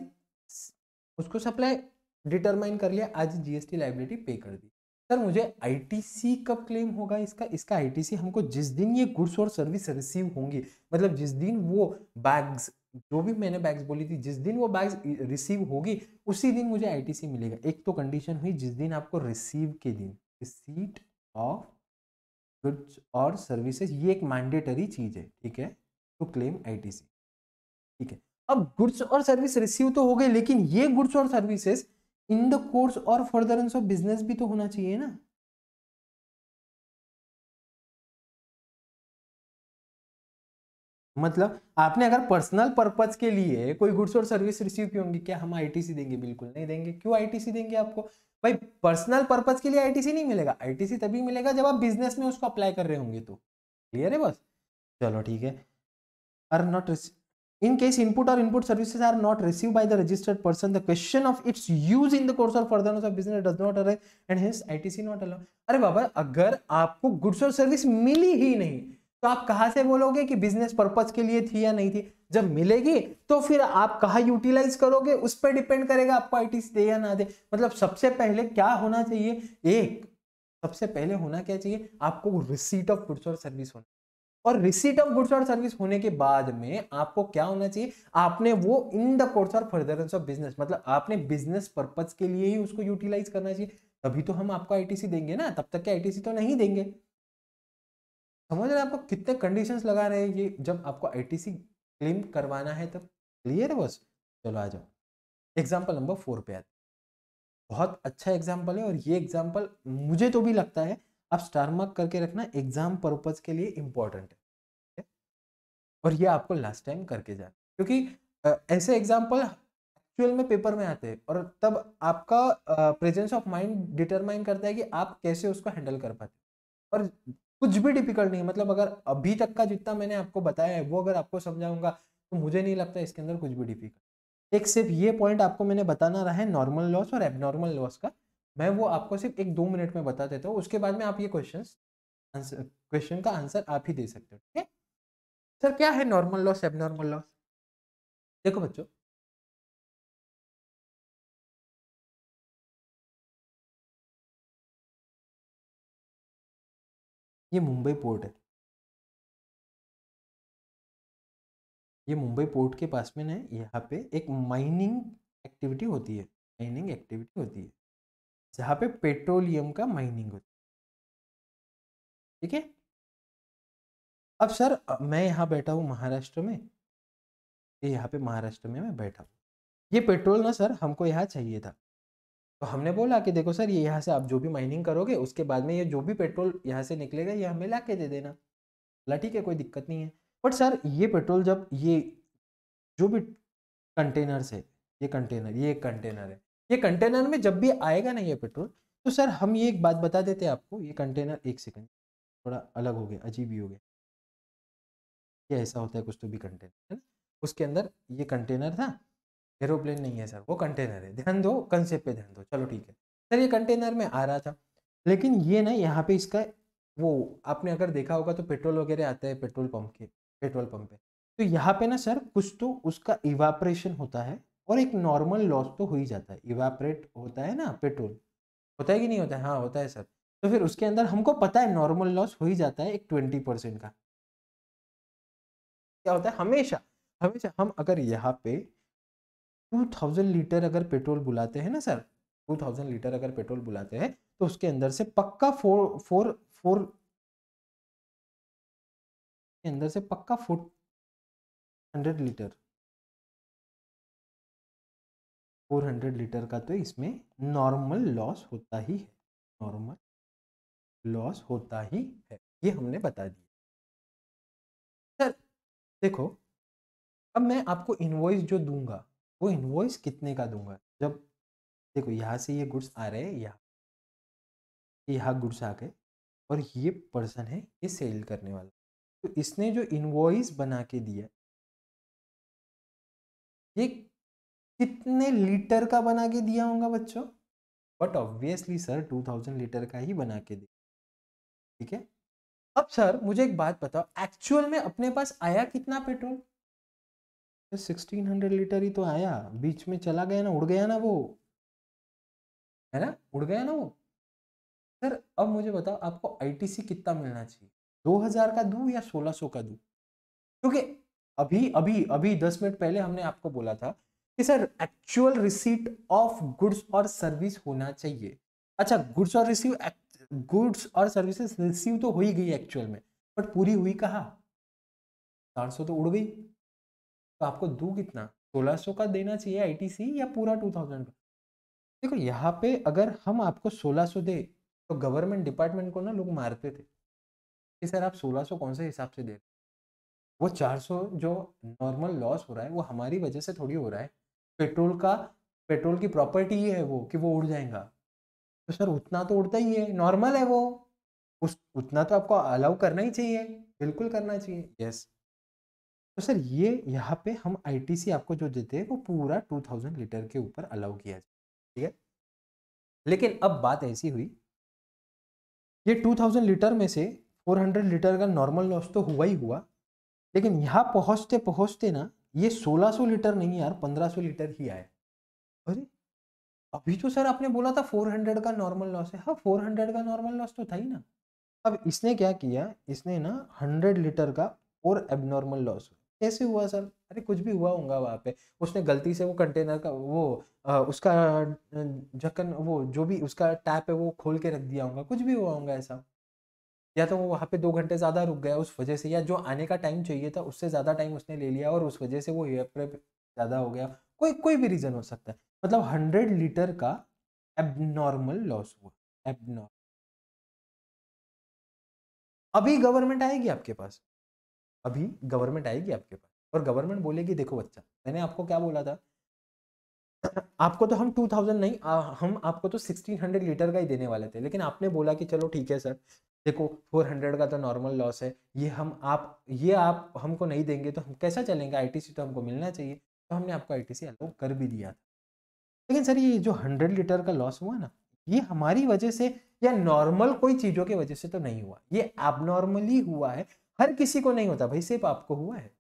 उसको सप्लाई डिटरमाइन कर लिया, आज जीएसटी लायबिलिटी पे कर दी। सर मुझे आईटीसी कब क्लेम होगा इसका आईटीसी हमको जिस दिन ये गुड्स और सर्विस रिसीव होंगी, मतलब जिस दिन वो बैग्स, जो भी मैंने बैग्स बोली थी, जिस दिन वो बैग्स रिसीव होगी उसी दिन मुझे आईटीसी मिलेगा। एक तो कंडीशन हुई जिस दिन आपको रिसीव के दिन, रिसीट ऑफ गुड्स और सर्विसेज, ये एक मैंडेटरी चीज है, ठीक है, टू क्लेम आईटीसी। ठीक है, अब गुड्स और सर्विस रिसीव तो हो गए, लेकिन ये गुड्स और सर्विसेज इन द कोर्स और फर्दरेंस ऑफ बिजनेस भी तो होना चाहिए ना। मतलब आपने अगर पर्सनल पर्पज के लिए कोई गुड्स और सर्विस रिसीव की होंगी, क्या हम आईटीसी देंगे? बिल्कुल नहीं देंगे। क्यों आईटीसी देंगे आपको? भाई पर्सनल पर्पज के लिए आईटीसी नहीं मिलेगा, आईटीसी तभी मिलेगा जब आप बिजनेस में उसको अप्लाई कर रहे होंगे। तो क्लियर है? बस चलो ठीक है। Are not in case input or input services are not received by the registered person, the question of its use in the course or furtherance of business does not arise and hence ITC not allowed. अरे बाबा, अगर आपको goods और service मिली ही नहीं तो आप कहां से बोलोगे कि बिजनेस पर्पज के लिए थी या नहीं थी? जब मिलेगी तो फिर आप कहां यूटिलाइज करोगे, उस पर डिपेंड करेगा आपको आईटीसी दे या ना दे। मतलब सबसे पहले क्या होना चाहिए, सबसे पहले होना क्या चाहिए आपको? रिसीट ऑफ गुड्स और सर्विस होना, और रिसीट ऑफ गुड्स और सर्विस होने के बाद में आपको क्या होना चाहिए? आपने वो इन द कोर्स और फर्दरेंस ऑफ बिजनेस, मतलब आपने बिजनेस पर्पज के लिए ही उसको यूटिलाइज करना चाहिए, तभी तो हम आपको आईटीसी देंगे ना। तब तक के आईटीसी तो नहीं देंगे। समझ रहे हैं आपको कितने कंडीशंस लगा रहे हैं ये, जब आपको आईटीसी क्लेम करवाना है तब। क्लियर है? बस चलो आ जाओ एग्जाम्पल नंबर 4 पे आते। बहुत अच्छा एग्जाम्पल है, और ये एग्जाम्पल मुझे तो भी लगता है आप स्टार मार्क करके रखना, एग्जाम पर्पज के लिए इंपॉर्टेंट है, और ये आपको लास्ट टाइम करके जाना, क्योंकि ऐसे एग्जाम्पल एक्चुअल में पेपर में आते हैं, और तब आपका प्रेजेंस ऑफ माइंड डिटरमाइन करता है कि आप कैसे उसको हैंडल कर पाते हैं। और कुछ भी डिफिकल्ट नहीं है, मतलब अगर अभी तक का जितना मैंने आपको बताया है वो अगर आपको समझाऊंगा तो मुझे नहीं लगता इसके अंदर कुछ भी डिफिकल्ट। एक सिर्फ ये पॉइंट आपको मैंने बताना रहा है नॉर्मल लॉस और एबनॉर्मल लॉस का, मैं वो आपको सिर्फ 1-2 मिनट में बता देता हूँ, उसके बाद में आप ये क्वेश्चन का आंसर आप ही दे सकते हो, ठीक है। सर क्या है नॉर्मल लॉस, एबनॉर्मल लॉस? देखो बच्चों, ये मुंबई पोर्ट है, ये मुंबई पोर्ट के पास में ना यहाँ पे एक माइनिंग एक्टिविटी होती है, माइनिंग एक्टिविटी होती है जहाँ पे पेट्रोलियम का माइनिंग होती है, ठीक है। अब सर मैं यहाँ बैठा हूँ महाराष्ट्र में, ये यहाँ पे महाराष्ट्र में मैं बैठा हूँ, ये पेट्रोल ना सर हमको यहाँ चाहिए था, तो हमने बोला कि देखो सर ये यहाँ से आप जो भी माइनिंग करोगे उसके बाद में ये जो भी पेट्रोल यहाँ से निकलेगा ये हमें ला के दे देना। बोला ठीक है, कोई दिक्कत नहीं है। बट सर ये पेट्रोल जब ये जो भी कंटेनर्स है, ये एक कंटेनर है, ये कंटेनर में जब भी आएगा ना ये पेट्रोल, तो सर हम ये एक बात बता देते हैं आपको, ये कंटेनर, एक सेकंड थोड़ा अलग हो गया, अजीब ही हो गया, ये ऐसा होता है कुछ तो भी कंटेनर है ना, उसके अंदर ये कंटेनर था, एरोप्लेन नहीं है सर, वो कंटेनर है, ध्यान दो कंसेप्ट पे ध्यान दो, चलो ठीक है सर। ये कंटेनर में आ रहा था, लेकिन ये ना यहाँ पे इसका वो आपने अगर देखा होगा तो पेट्रोल वगैरह आता है पेट्रोल पंप पे, तो यहाँ पे ना सर कुछ तो उसका इवापरेशन होता है, और एक नॉर्मल लॉस तो हो ही जाता है, इवापरेट होता है ना पेट्रोल, होता है कि नहीं होता है? हाँ होता है सर। तो फिर उसके अंदर हमको पता है नॉर्मल लॉस हो ही जाता है एक 20% का। क्या होता है हमेशा, हमेशा हम अगर यहाँ पे 2000 लीटर अगर पेट्रोल बुलाते हैं ना सर, 2000 लीटर अगर पेट्रोल बुलाते हैं तो उसके अंदर से पक्का फोर फोर फोर के अंदर से पक्का 400 लीटर, 400 लीटर का तो इसमें नॉर्मल लॉस होता ही है, नॉर्मल लॉस होता ही है, ये हमने बता दिया सर। देखो अब मैं आपको इनवॉइस जो दूंगा वो इनवॉइस कितने का दूंगा, जब देखो यहाँ से ये गुड्स आ रहे हैं, यहाँ गुड्स आ गए, और ये पर्सन है ये सेल करने वाला, तो इसने जो इनवॉइस बना के दिया ये कितने लीटर का बना के दिया होगा बच्चों? बट ऑब्वियसली सर 2000 लीटर का ही बना के दिया, ठीक है। अब सर मुझे एक बात बताओ, एक्चुअल में अपने पास आया कितना पेट्रोल? 1600 लीटर ही तो आया, बीच में चला गया ना, उड़ गया ना वो, है ना, उड़ गया ना वो। सर अब मुझे बताओ आपको आईटीसी कितना मिलना चाहिए, 2000 का दूं या 1600 का दूं? क्योंकि अभी अभी अभी 10 मिनट पहले हमने आपको बोला था कि sir actual receipt of goods और सर्विस होना चाहिए। अच्छा गुड्स और सर्विसेज रिसीव तो हो ही गई एक्चुअल में, बट पूरी हुई कहाँ? 400 तो उड़ गई, तो आपको दू कितना, 1600 का देना चाहिए आईटीसी या पूरा 2000 का? देखो यहाँ पे अगर हम आपको 1600 दे तो गवर्नमेंट डिपार्टमेंट को ना लोग मारते थे कि सर आप 1600 कौन से हिसाब से दे रहे हो? वो 400 जो नॉर्मल लॉस हो रहा है वो हमारी वजह से थोड़ी हो रहा है, पेट्रोल की प्रॉपर्टी ही है वो कि वो उड़ जाएगा, तो सर उतना तो उड़ता ही है, नॉर्मल है वो, उस उतना तो आपको अलाउ करना ही चाहिए, बिल्कुल करना चाहिए, यस। तो सर ये यहाँ पे हम आईटीसी आपको जो देते हैं वो पूरा 2000 लीटर के ऊपर अलाउ किया जाए, ठीक है। लेकिन अब बात ऐसी हुई, ये 2000 लीटर में से 400 लीटर का नॉर्मल लॉस तो हुआ ही हुआ, लेकिन यहाँ पहुंचते पहुंचते ना ये 1600 लीटर नहीं यार 1500 लीटर ही आए। अरे अभी तो सर आपने बोला था 400 का नॉर्मल लॉस है, हाँ 400 का नॉर्मल लॉस तो था ही ना। अब इसने क्या किया, इसने ना 100 लीटर का और एबनॉर्मल लॉस, कैसे हुआ सर? अरे कुछ भी हुआ होगा वहां पे, उसने गलती से वो कंटेनर का वो उसका ढक्कन, वो जो भी उसका टैप है वो खोल के रख दिया होगा, कुछ भी हुआ होगा ऐसा, या तो वो वहाँ पे 2 घंटे ज़्यादा रुक गया उस वजह से, या जो आने का टाइम चाहिए था उससे ज़्यादा टाइम उसने ले लिया और उस वजह से वो हेयर प्रेप ज़्यादा हो गया, कोई कोई भी रीज़न हो सकता है, मतलब 100 लीटर का एबनॉर्मल लॉस हुआ, एबनॉर्मल। अभी गवर्नमेंट आएगी आपके पास, अभी गवर्नमेंट आएगी आपके पास और गवर्नमेंट बोलेगी देखो बच्चा, मैंने आपको क्या बोला था, आपको तो हम 2000 नहीं, हम आपको तो 1600 लीटर का ही देने वाले थे, लेकिन आपने बोला कि चलो ठीक है सर, देखो 400 का तो नॉर्मल लॉस है, ये आप हमको नहीं देंगे तो हम कैसा चलेंगे, आईटीसी तो हमको मिलना चाहिए, तो हमने आपको आईटीसी अलाउ कर भी दिया था। लेकिन सर ये जो 100 लीटर का लॉस हुआ ना, ये हमारी वजह से या नॉर्मल कोई चीजों की वजह से तो नहीं हुआ, ये एबनॉर्मली हुआ है, हर किसी को नहीं होता भाई, सिर्फ आपको हुआ है,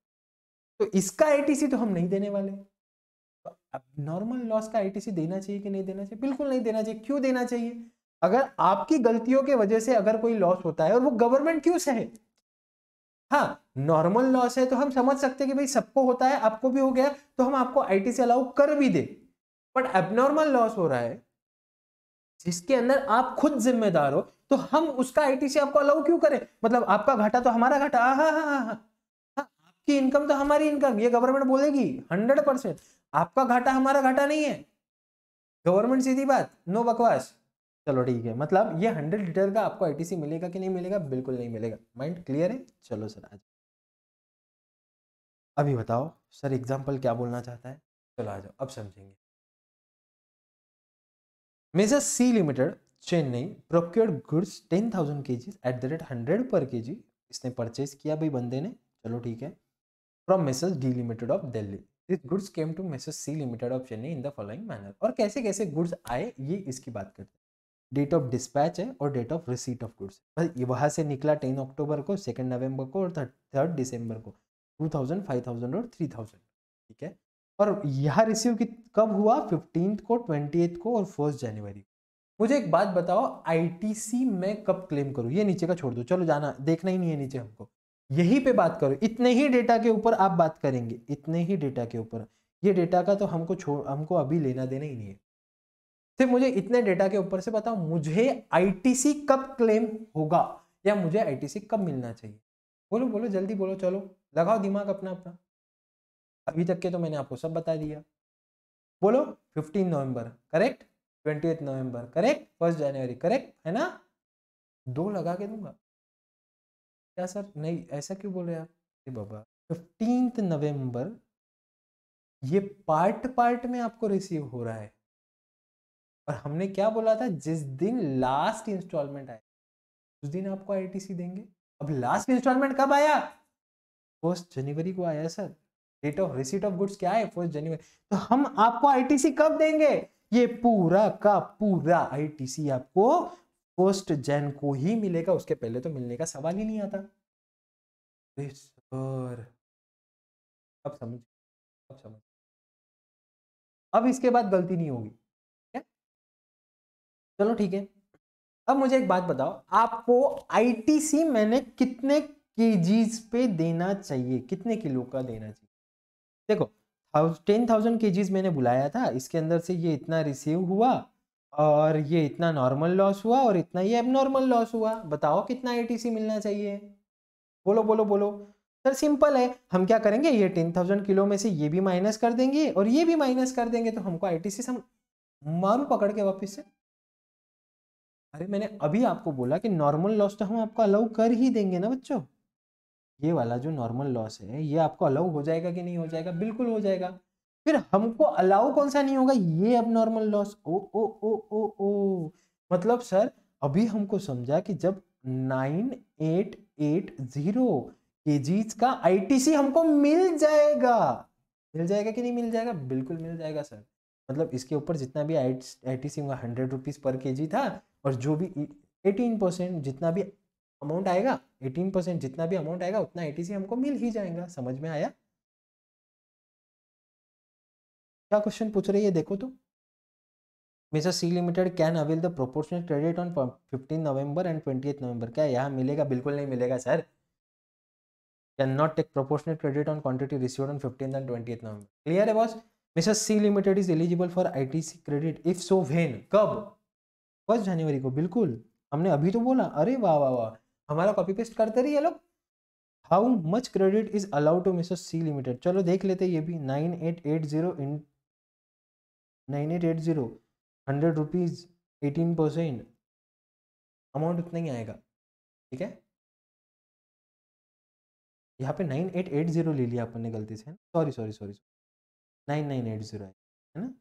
तो इसका आईटीसी तो हम नहीं देने वाले। तो अब नॉर्मल लॉस का आईटीसी देना चाहिए कि नहीं देना चाहिए? बिल्कुल नहीं देना चाहिए। क्यों देना चाहिए? अगर आपकी गलतियों के वजह से अगर कोई लॉस होता है और वो गवर्नमेंट क्यों से है, हाँ नॉर्मल लॉस है तो हम समझ सकते हैं कि भाई सबको होता है, आपको भी हो गया, तो हम आपको आईटीसी अलाउ कर भी दे, बट एबनॉर्मल लॉस हो रहा है जिसके अंदर आप खुद जिम्मेदार हो, तो हम उसका आईटीसी आपको अलाउ क्यों करें? मतलब आपका घाटा तो हमारा घाटा, हाँ हाँ हाँ हाँ, आपकी इनकम तो हमारी इनकम, ये गवर्नमेंट बोलेगी 100%। आपका घाटा हमारा घाटा नहीं है, गवर्नमेंट सीधी बात, नो बकवास। चलो ठीक है, मतलब ये 100 लीटर का आपको आईटीसी मिलेगा कि नहीं मिलेगा? बिल्कुल नहीं मिलेगा। माइंड क्लियर है? चलो सर आज अभी बताओ सर एग्जाम्पल क्या बोलना चाहता है, चलो आ जाओ अब समझेंगे। Major C limited Chennai procured goods 10,000 kg at the rate 100 per kg, इसने परचेज किया भाई बंदे ने, चलो ठीक है, from messrs D limited of Delhi. This goods came to messrs C limited of Chennai in the following manner. और कैसे कैसे गुड्स आए ये इसकी बात करते हैं। डेट ऑफ डिस्पैच है और date of receipt of goods, भाई वहां से निकला 10 अक्टूबर को, 2 नवंबर को और 3 दिसंबर को, 2000, 5000 और 3000, ठीक है। और यहाँ रिसीव कब हुआ? 15 को, 28 को और 1 जनवरी। मुझे एक बात बताओ, आईटीसी मैं कब क्लेम करूं? ये नीचे का छोड़ दो, चलो जाना, देखना ही नहीं है नीचे हमको, यहीं पे बात करो, इतने ही डेटा के ऊपर आप बात करेंगे, इतने ही डेटा के ऊपर। ये डेटा का तो हमको अभी लेना देना ही नहीं है, सिर्फ मुझे इतने डेटा के ऊपर से बताओ, मुझे आईटीसी कब क्लेम होगा या मुझे आईटीसी कब मिलना चाहिए? बोलो बोलो जल्दी बोलो, चलो लगाओ दिमाग अपना अपना, अभी तक के तो मैंने आपको सब बता दिया। बोलो 15 नवंबर करेक्ट, 28 नवंबर करेक्ट, 1 जनवरी करेक्ट है ना? 2 लगा के दूंगा क्या सर? नहीं ऐसा क्यों बोल रहे आप? अरे बाबा 15 नवंबर ये पार्ट पार्ट में आपको रिसीव हो रहा है, और हमने क्या बोला था, जिस दिन लास्ट इंस्टॉलमेंट आए उस दिन आपको आईटीसी देंगे। अब लास्ट इंस्टॉलमेंट कब आया? 1 जनवरी को आया sir. Date of receipt of goods क्या है? 1 जनवरी। तो हम आपको आईटीसी कब देंगे? ये पूरा का पूरा आईटीसी आपको 1 जन को ही मिलेगा, उसके पहले तो मिलने का सवाल ही नहीं आता। सर अब समझ, अब समझ, अब इसके बाद गलती नहीं होगी, ठीक है? चलो ठीक है, अब मुझे एक बात बताओ, आपको आईटीसी मैंने कितने केजीज पे देना चाहिए, कितने किलो का देना चाहिए? देखो 10,000 केजीज मैंने बुलाया था, इसके अंदर से ये इतना रिसीव हुआ और ये इतना नॉर्मल लॉस हुआ और इतना ये एबनॉर्मल लॉस हुआ, बताओ कितना आईटीसी मिलना चाहिए? बोलो बोलो बोलो। सर सिंपल है, हम क्या करेंगे, ये 10,000 किलो में से ये भी माइनस कर देंगे और ये भी माइनस कर देंगे, तो हमको आईटीसी हम मारू पकड़ के वापस से। अरे मैंने अभी आपको बोला कि नॉर्मल लॉस तो हम आपको अलाउ कर ही देंगे ना बच्चों, ये वाला जो नॉर्मल लॉस है ये आपको अलाउ हो जाएगा कि नहीं हो जाएगा? बिल्कुल हो जाएगा। फिर हमको अलाउ कौन सा नहीं होगा? ये अब नॉर्मल लॉस। ओ ओ ओ ओ ओ मतलब सर अभी हमको समझा कि जब 9880 केजीज का आईटीसी हमको मिल जाएगा, मिल जाएगा कि नहीं मिल जाएगा? बिल्कुल मिल जाएगा सर। मतलब इसके ऊपर जितना भी आईटीसी 100 रुपीज पर केजी था, और जो भी 18% जितना भी अमाउंट आएगा, 18% जितना भी अमाउंट आएगा उतना आईटीसी हमको मिल ही जाएगा। समझ में आया? क्या क्वेश्चन पूछ रही है देखो तो। Mister C limited can avail the proportional credit on 15 November and 28 November. क्या यहाँ मिलेगा? बिल्कुल नहीं मिलेगा sir. Can not take proportional credit on quantity received on 15 and 28 November. Clear है boss? Mister C limited is eligible for ITC credit if so when, कब? 1 जनवरी को। बिल्कुल, हमने अभी तो बोला। अरे वाह वाह वाह, हमारा कॉपी पेस्ट करते रहिए लोग। How much credit is allowed to Mrs C limited? चलो देख लेते ये भी। 9880 इन 9880 100 रुपीज, 18%, अमाउंट उतना ही आएगा, ठीक है। यहाँ पे 9880 ले लिया अपन ने गलती से, सॉरी सॉरी सॉरी, 9980 है ना।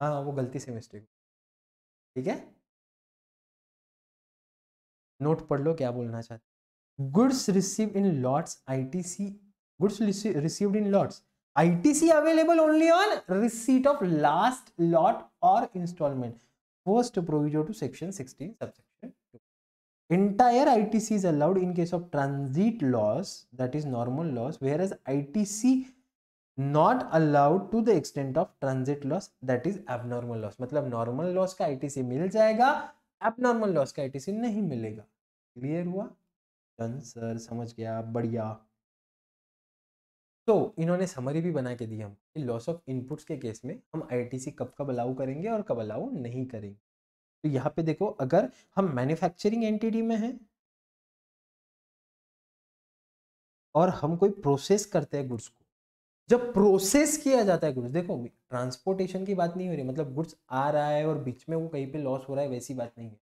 हाँ वो गलती से मिस्टेक, ठीक है, नोट पढ़ लो क्या बोलना चाहते। Goods receive in lots ITC, goods received in lots ITC available only on receipt of last lot और installment first proviso to section 16 subsection 2. Entire ITC is allowed in case of transit loss, that is normal loss, whereas ITC not allowed to the extent of transit loss, that is abnormal loss. मतलब normal loss का ITC मिल जाएगा, abnormal loss का ITC नहीं मिलेगा. Clear हुआ? Done sir, समझ गया, बढ़िया. तो इन्होंने समरी भी बना के दी हम कि लॉस ऑफ इनपुट्स के केस में हम आईटीसी कब कब अलाउ करेंगे और कब अलाउ नहीं करेंगे. तो यहाँ पे देखो, अगर हम मैन्युफैक्चरिंग एंटिटी में हैं और हम कोई प्रोसेस करते हैं गुड्स को, जब प्रोसेस किया जाता है गुड्स, देखो ट्रांसपोर्टेशन की बात नहीं हो रही, मतलब गुड्स आ रहा है और बीच में वो कहीं पे लॉस हो रहा है, वैसी बात नहीं है.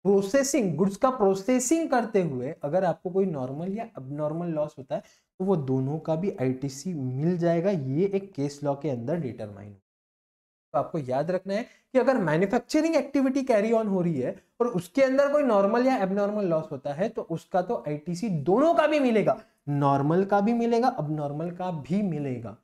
प्रोसेसिंग, गुड्स का प्रोसेसिंग करते हुए अगर आपको कोई नॉर्मल या अबनॉर्मल लॉस होता है तो वो दोनों का भी आईटीसी मिल जाएगा. ये एक केस लॉ के अंदर डिटरमाइन. तो आपको याद रखना है कि अगर मैन्युफैक्चरिंग एक्टिविटी कैरी ऑन हो रही है और उसके अंदर कोई नॉर्मल या एबनॉर्मल लॉस होता है तो उसका तो आईटीसी दोनों का भी मिलेगा, नॉर्मल का भी मिलेगा, अबनॉर्मल का भी मिलेगा.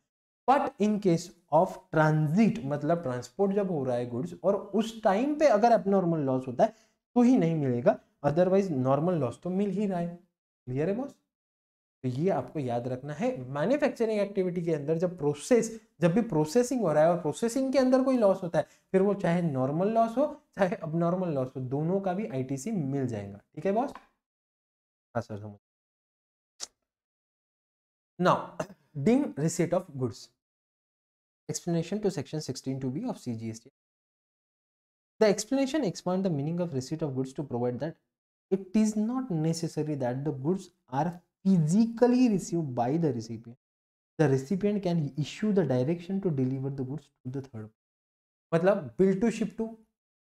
But in case of transit, मतलब ट्रांसपोर्ट जब हो रहा है गुड्स और उस टाइम पे अगर एबनॉर्मल लॉस होता है तो ही नहीं मिलेगा, अदरवाइज नॉर्मल लॉस तो मिल ही रहा है. क्लियर है बॉस? तो ये आपको याद रखना है. मैन्युफैक्चरिंग एक्टिविटी के अंदर जब भी प्रोसेसिंग हो रहा है और प्रोसेसिंग के अंदर कोई लॉस होता है, फिर वो चाहे नॉर्मल लॉस हो चाहे अबनॉर्मल लॉस हो, दोनों का भी आईटीसी मिल जाएगा. ठीक है बॉस? हाँ सर, समझ. Now deem receipt of goods, explanation to section 16(2)(b) of CGST. The explanation expand the meaning of receipt of goods to provide that it is not necessary that the goods are physically received by the recipient. The recipient can issue the direction to deliver the goods to the third. मतलब bill to ship to.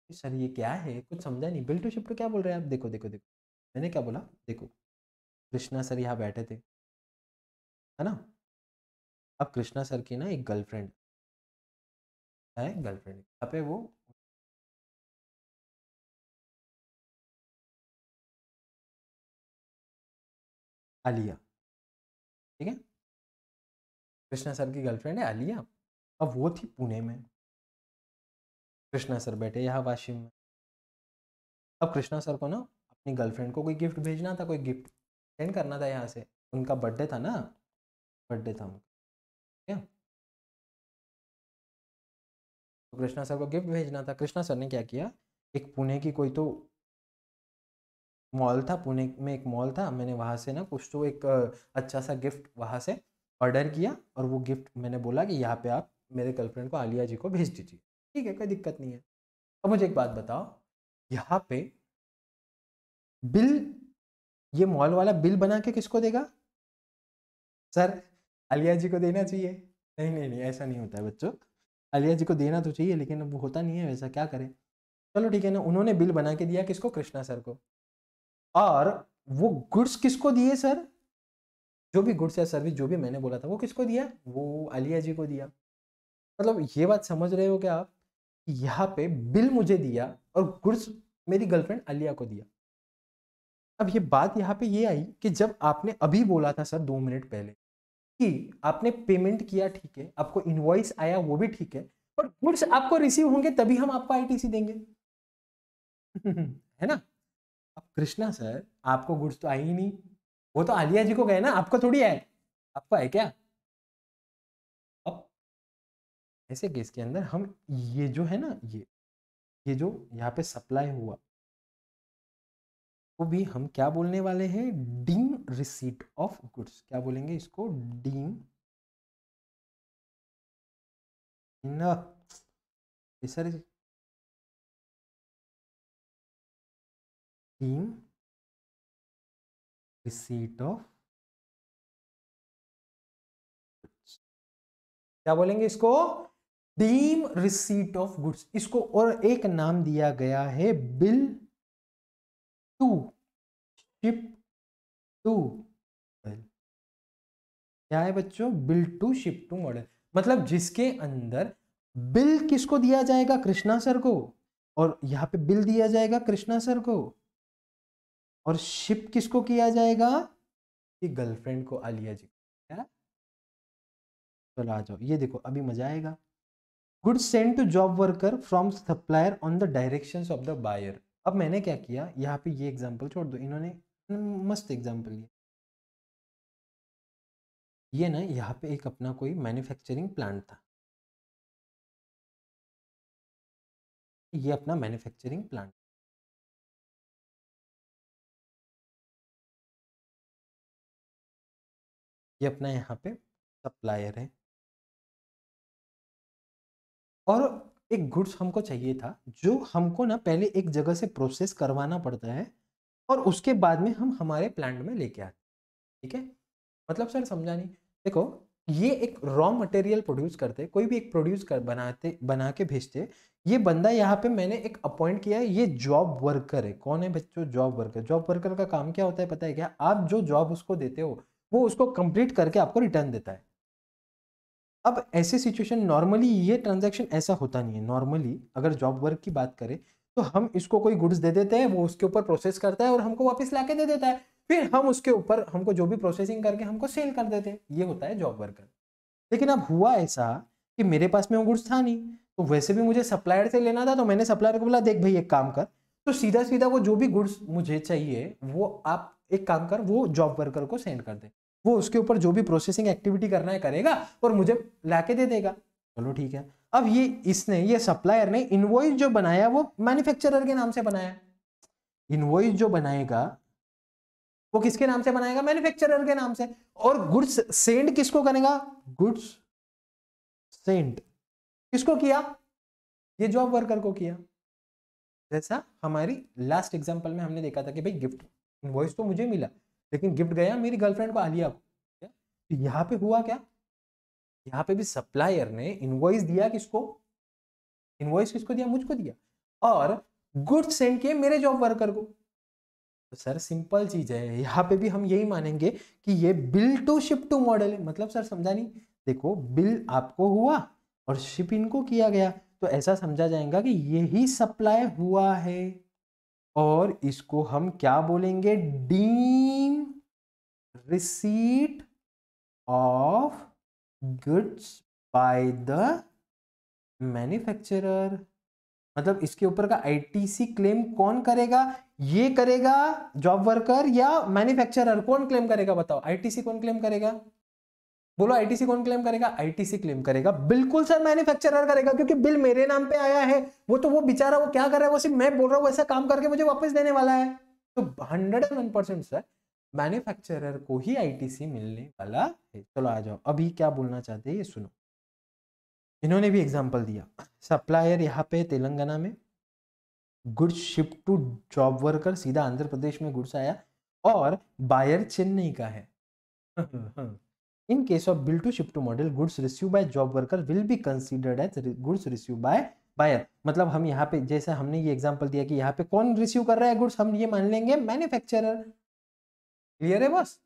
Sir ये क्या है, कुछ समझा नहीं. Bill to ship to क्या बोल रहे हैं आप? देखो देखो देखो, मैंने क्या बोला, देखो कृष्णा सर यहाँ बैठे थे, है ना. अब कृष्णा सर की ना एक गर्लफ्रेंड है, गर्लफ्रेंड यहाँ पे वो आलिया, ठीक है. कृष्णा सर की गर्लफ्रेंड है आलिया. अब वो थी पुणे में, कृष्णा सर बैठे यहाँ वाशिम में. अब कृष्णा सर को ना अपनी गर्लफ्रेंड को कोई गिफ्ट भेजना था, कोई गिफ्ट सेंड करना था यहाँ से. उनका बर्थडे था ना, बर्थडे था उनका, क्या. तो कृष्णा सर को गिफ्ट भेजना था. कृष्णा सर ने क्या किया, एक पुणे की कोई तो मॉल था, पुणे में एक मॉल था, मैंने वहाँ से ना कुछ तो एक अच्छा सा गिफ्ट वहाँ से ऑर्डर किया और वो गिफ्ट मैंने बोला कि यहाँ पे आप मेरे गर्लफ्रेंड को आलिया जी को भेज दीजिए. ठीक है, कोई दिक्कत नहीं है. अब मुझे एक बात बताओ, यहाँ पे बिल, ये मॉल वाला बिल बना के किसको देगा? सर आलिया जी को देना चाहिए. नहीं नहीं नहीं, ऐसा नहीं होता है बच्चों. आलिया जी को देना तो चाहिए लेकिन अब वो होता नहीं है वैसा, क्या करें. चलो ठीक है ना, उन्होंने बिल बना के दिया किसको? कृष्णा सर को. और वो गुड्स किसको दिए सर? जो भी गुड्स या सर्विस जो भी मैंने बोला था वो किसको दिया? वो आलिया जी को दिया. मतलब ये बात समझ रहे हो क्या आप? यहाँ पे बिल मुझे दिया और गुड्स मेरी गर्लफ्रेंड आलिया को दिया. अब ये बात यहाँ पे ये आई कि जब आपने अभी बोला था सर 2 मिनट पहले कि आपने पेमेंट किया, ठीक है, आपको इनवॉइस आया वो भी ठीक है, पर गुड्स आपको रिसीव होंगे तभी हम आपको आईटीसी देंगे. है ना. अब कृष्णा सर आपको गुड्स तो आई ही नहीं, वो तो आलिया जी को गए ना, आपको थोड़ी आए. आपको है क्या? अब ऐसे केस के अंदर हम ये जो है ना, ये जो यहाँ पे सप्लाई हुआ वो भी हम क्या बोलने वाले हैं? Deem receipt of goods. क्या बोलेंगे इसको? डीम न सर, डीम रिसीट ऑफ, क्या बोलेंगे इसको? Deem receipt of goods. इसको और एक नाम दिया गया है बिल टू शिप टू. क्या है बच्चों? Bill to ship to model. मतलब जिसके अंदर बिल किसको दिया जाएगा? कृष्णा सर को। और यहाँ पे बिल दिया जाएगा कृष्णा सर को। और शिप किसको किया जाएगा? कि गर्लफ्रेंड को, आलिया जी। क्या? चलो आ जाओ, ये देखो अभी मजा आएगा। Goods send to job worker from supplier on the directions of the buyer. अब मैंने क्या किया, यहाँ पे ये एग्जांपल छोड़ दो, इन्होंने मस्त एग्जांपल लिया। ये ना यहाँ पे एक अपना कोई मैन्युफैक्चरिंग प्लांट था, ये अपना मैन्युफैक्चरिंग प्लांट, ये अपना यहाँ पे सप्लायर है। और एक गुड्स हमको चाहिए था जो हमको ना पहले एक जगह से प्रोसेस करवाना पड़ता है और उसके बाद में हम हमारे प्लांट में लेके आते हैं। ठीक है, मतलब सर समझा नहीं। देखो, ये एक रॉ मटेरियल प्रोड्यूस करते, कोई भी एक प्रोड्यूस कर बनाते, बना के भेजते। ये बंदा यहाँ पे मैंने एक अपॉइंट किया है, ये जॉब वर्कर है। कौन है बच्चों? Job worker. जॉब वर्कर का काम क्या होता है पता है क्या? आप जो जॉब उसको देते हो वो उसको कंप्लीट करके आपको रिटर्न देता है। अब ऐसे सिचुएशन, नॉर्मली ये ट्रांजैक्शन ऐसा होता नहीं है। नॉर्मली अगर जॉब वर्क की बात करें तो हम इसको कोई गुड्स दे देते हैं, वो उसके ऊपर प्रोसेस करता है और हमको वापस लाके दे देता है, फिर हम उसके ऊपर हमको जो भी प्रोसेसिंग करके हमको सेल कर देते हैं। ये होता है जॉब वर्कर। लेकिन अब हुआ ऐसा कि मेरे पास में वो गुड्स था नहीं, तो वैसे भी मुझे सप्लायर से लेना था, तो मैंने सप्लायर को बोला देख भाई एक काम कर, तो सीधा सीधा वो जो भी गुड्स मुझे चाहिए वो आप एक काम कर, वो जॉब वर्कर को सेंड कर दे, वो उसके ऊपर जो भी प्रोसेसिंग एक्टिविटी करना है करेगा और मुझे लाके दे देगा। चलो ठीक है। अब ये सप्लायर ने इनवॉइस जो बनाया वो मैन्युफैक्चरर के नाम से बनाया। इनवॉइस जो बनाएगा वो किसके नाम से बनाएगा? मैन्युफैक्चरर के नाम से। और गुड्स सेंड किसको करेगा? गुड्स सेंड किसको किया? ये जॉब वर्कर को किया। जैसा हमारी लास्ट एग्जांपल में हमने देखा था कि भाई गिफ्ट इनवॉइस तो मुझे मिला, लेकिन गिफ्ट गया मेरी गर्लफ्रेंड को, आलिया को। तो यहाँ पे हुआ क्या? यहाँ पे भी सप्लायर ने इनवॉइस दिया किसको? इनवॉइस किसको दिया? मुझको दिया। और गुड्स सेंड किए मेरे जॉब वर्कर को। तो सर सिंपल चीज है, यहाँ पे भी हम यही मानेंगे कि ये bill to ship to model है। मतलब सर समझा नहीं? देखो, बिल आपको हुआ और शिप इनको किया गया, तो ऐसा समझा जाएगा कि यही सप्लाई हुआ है। और इसको हम क्या बोलेंगे? Deem receipt of goods by the manufacturer. मतलब इसके ऊपर का आईटीसी क्लेम कौन करेगा? ये करेगा जॉब वर्कर या मैन्युफैक्चरर? कौन क्लेम करेगा बताओ? आईटीसी कौन क्लेम करेगा? बोलो, आईटीसी कौन क्लेम करेगा? आईटीसी क्लेम करेगा बिल्कुल सर, मैन्युफैक्चरर करेगा, क्योंकि बिल मेरे नाम पे आया है। वो बेचारा वो क्या कर रहा है? वो सिर्फ मैं बोल रहा हूँ ऐसा काम करके मुझे वापस देने वाला है। तो 101% सर मैन्युफैक्चरर को ही आईटीसी मिलने वाला है। चलो आ जाओ, अभी क्या बोलना चाहते हैं ये सुनो। इन्होंने भी एग्जांपल दिया। सप्लायर यहाँ पे तेलंगाना में, goods ship to job worker, सीधा आंध्र प्रदेश में गुड्स आया, और बायर चेन्नई का है। In case of bill to ship to model, goods receive by job worker will be considered as goods receive by buyer. मतलब हम यहाँ पे, जैसे हमने ये एग्जांपल दिया कि यहाँ पे कौन रिसीव कर रहा है गुड्स, हम ये मान लेंगे मैन्युफैक्चरर। क्लियर है बस?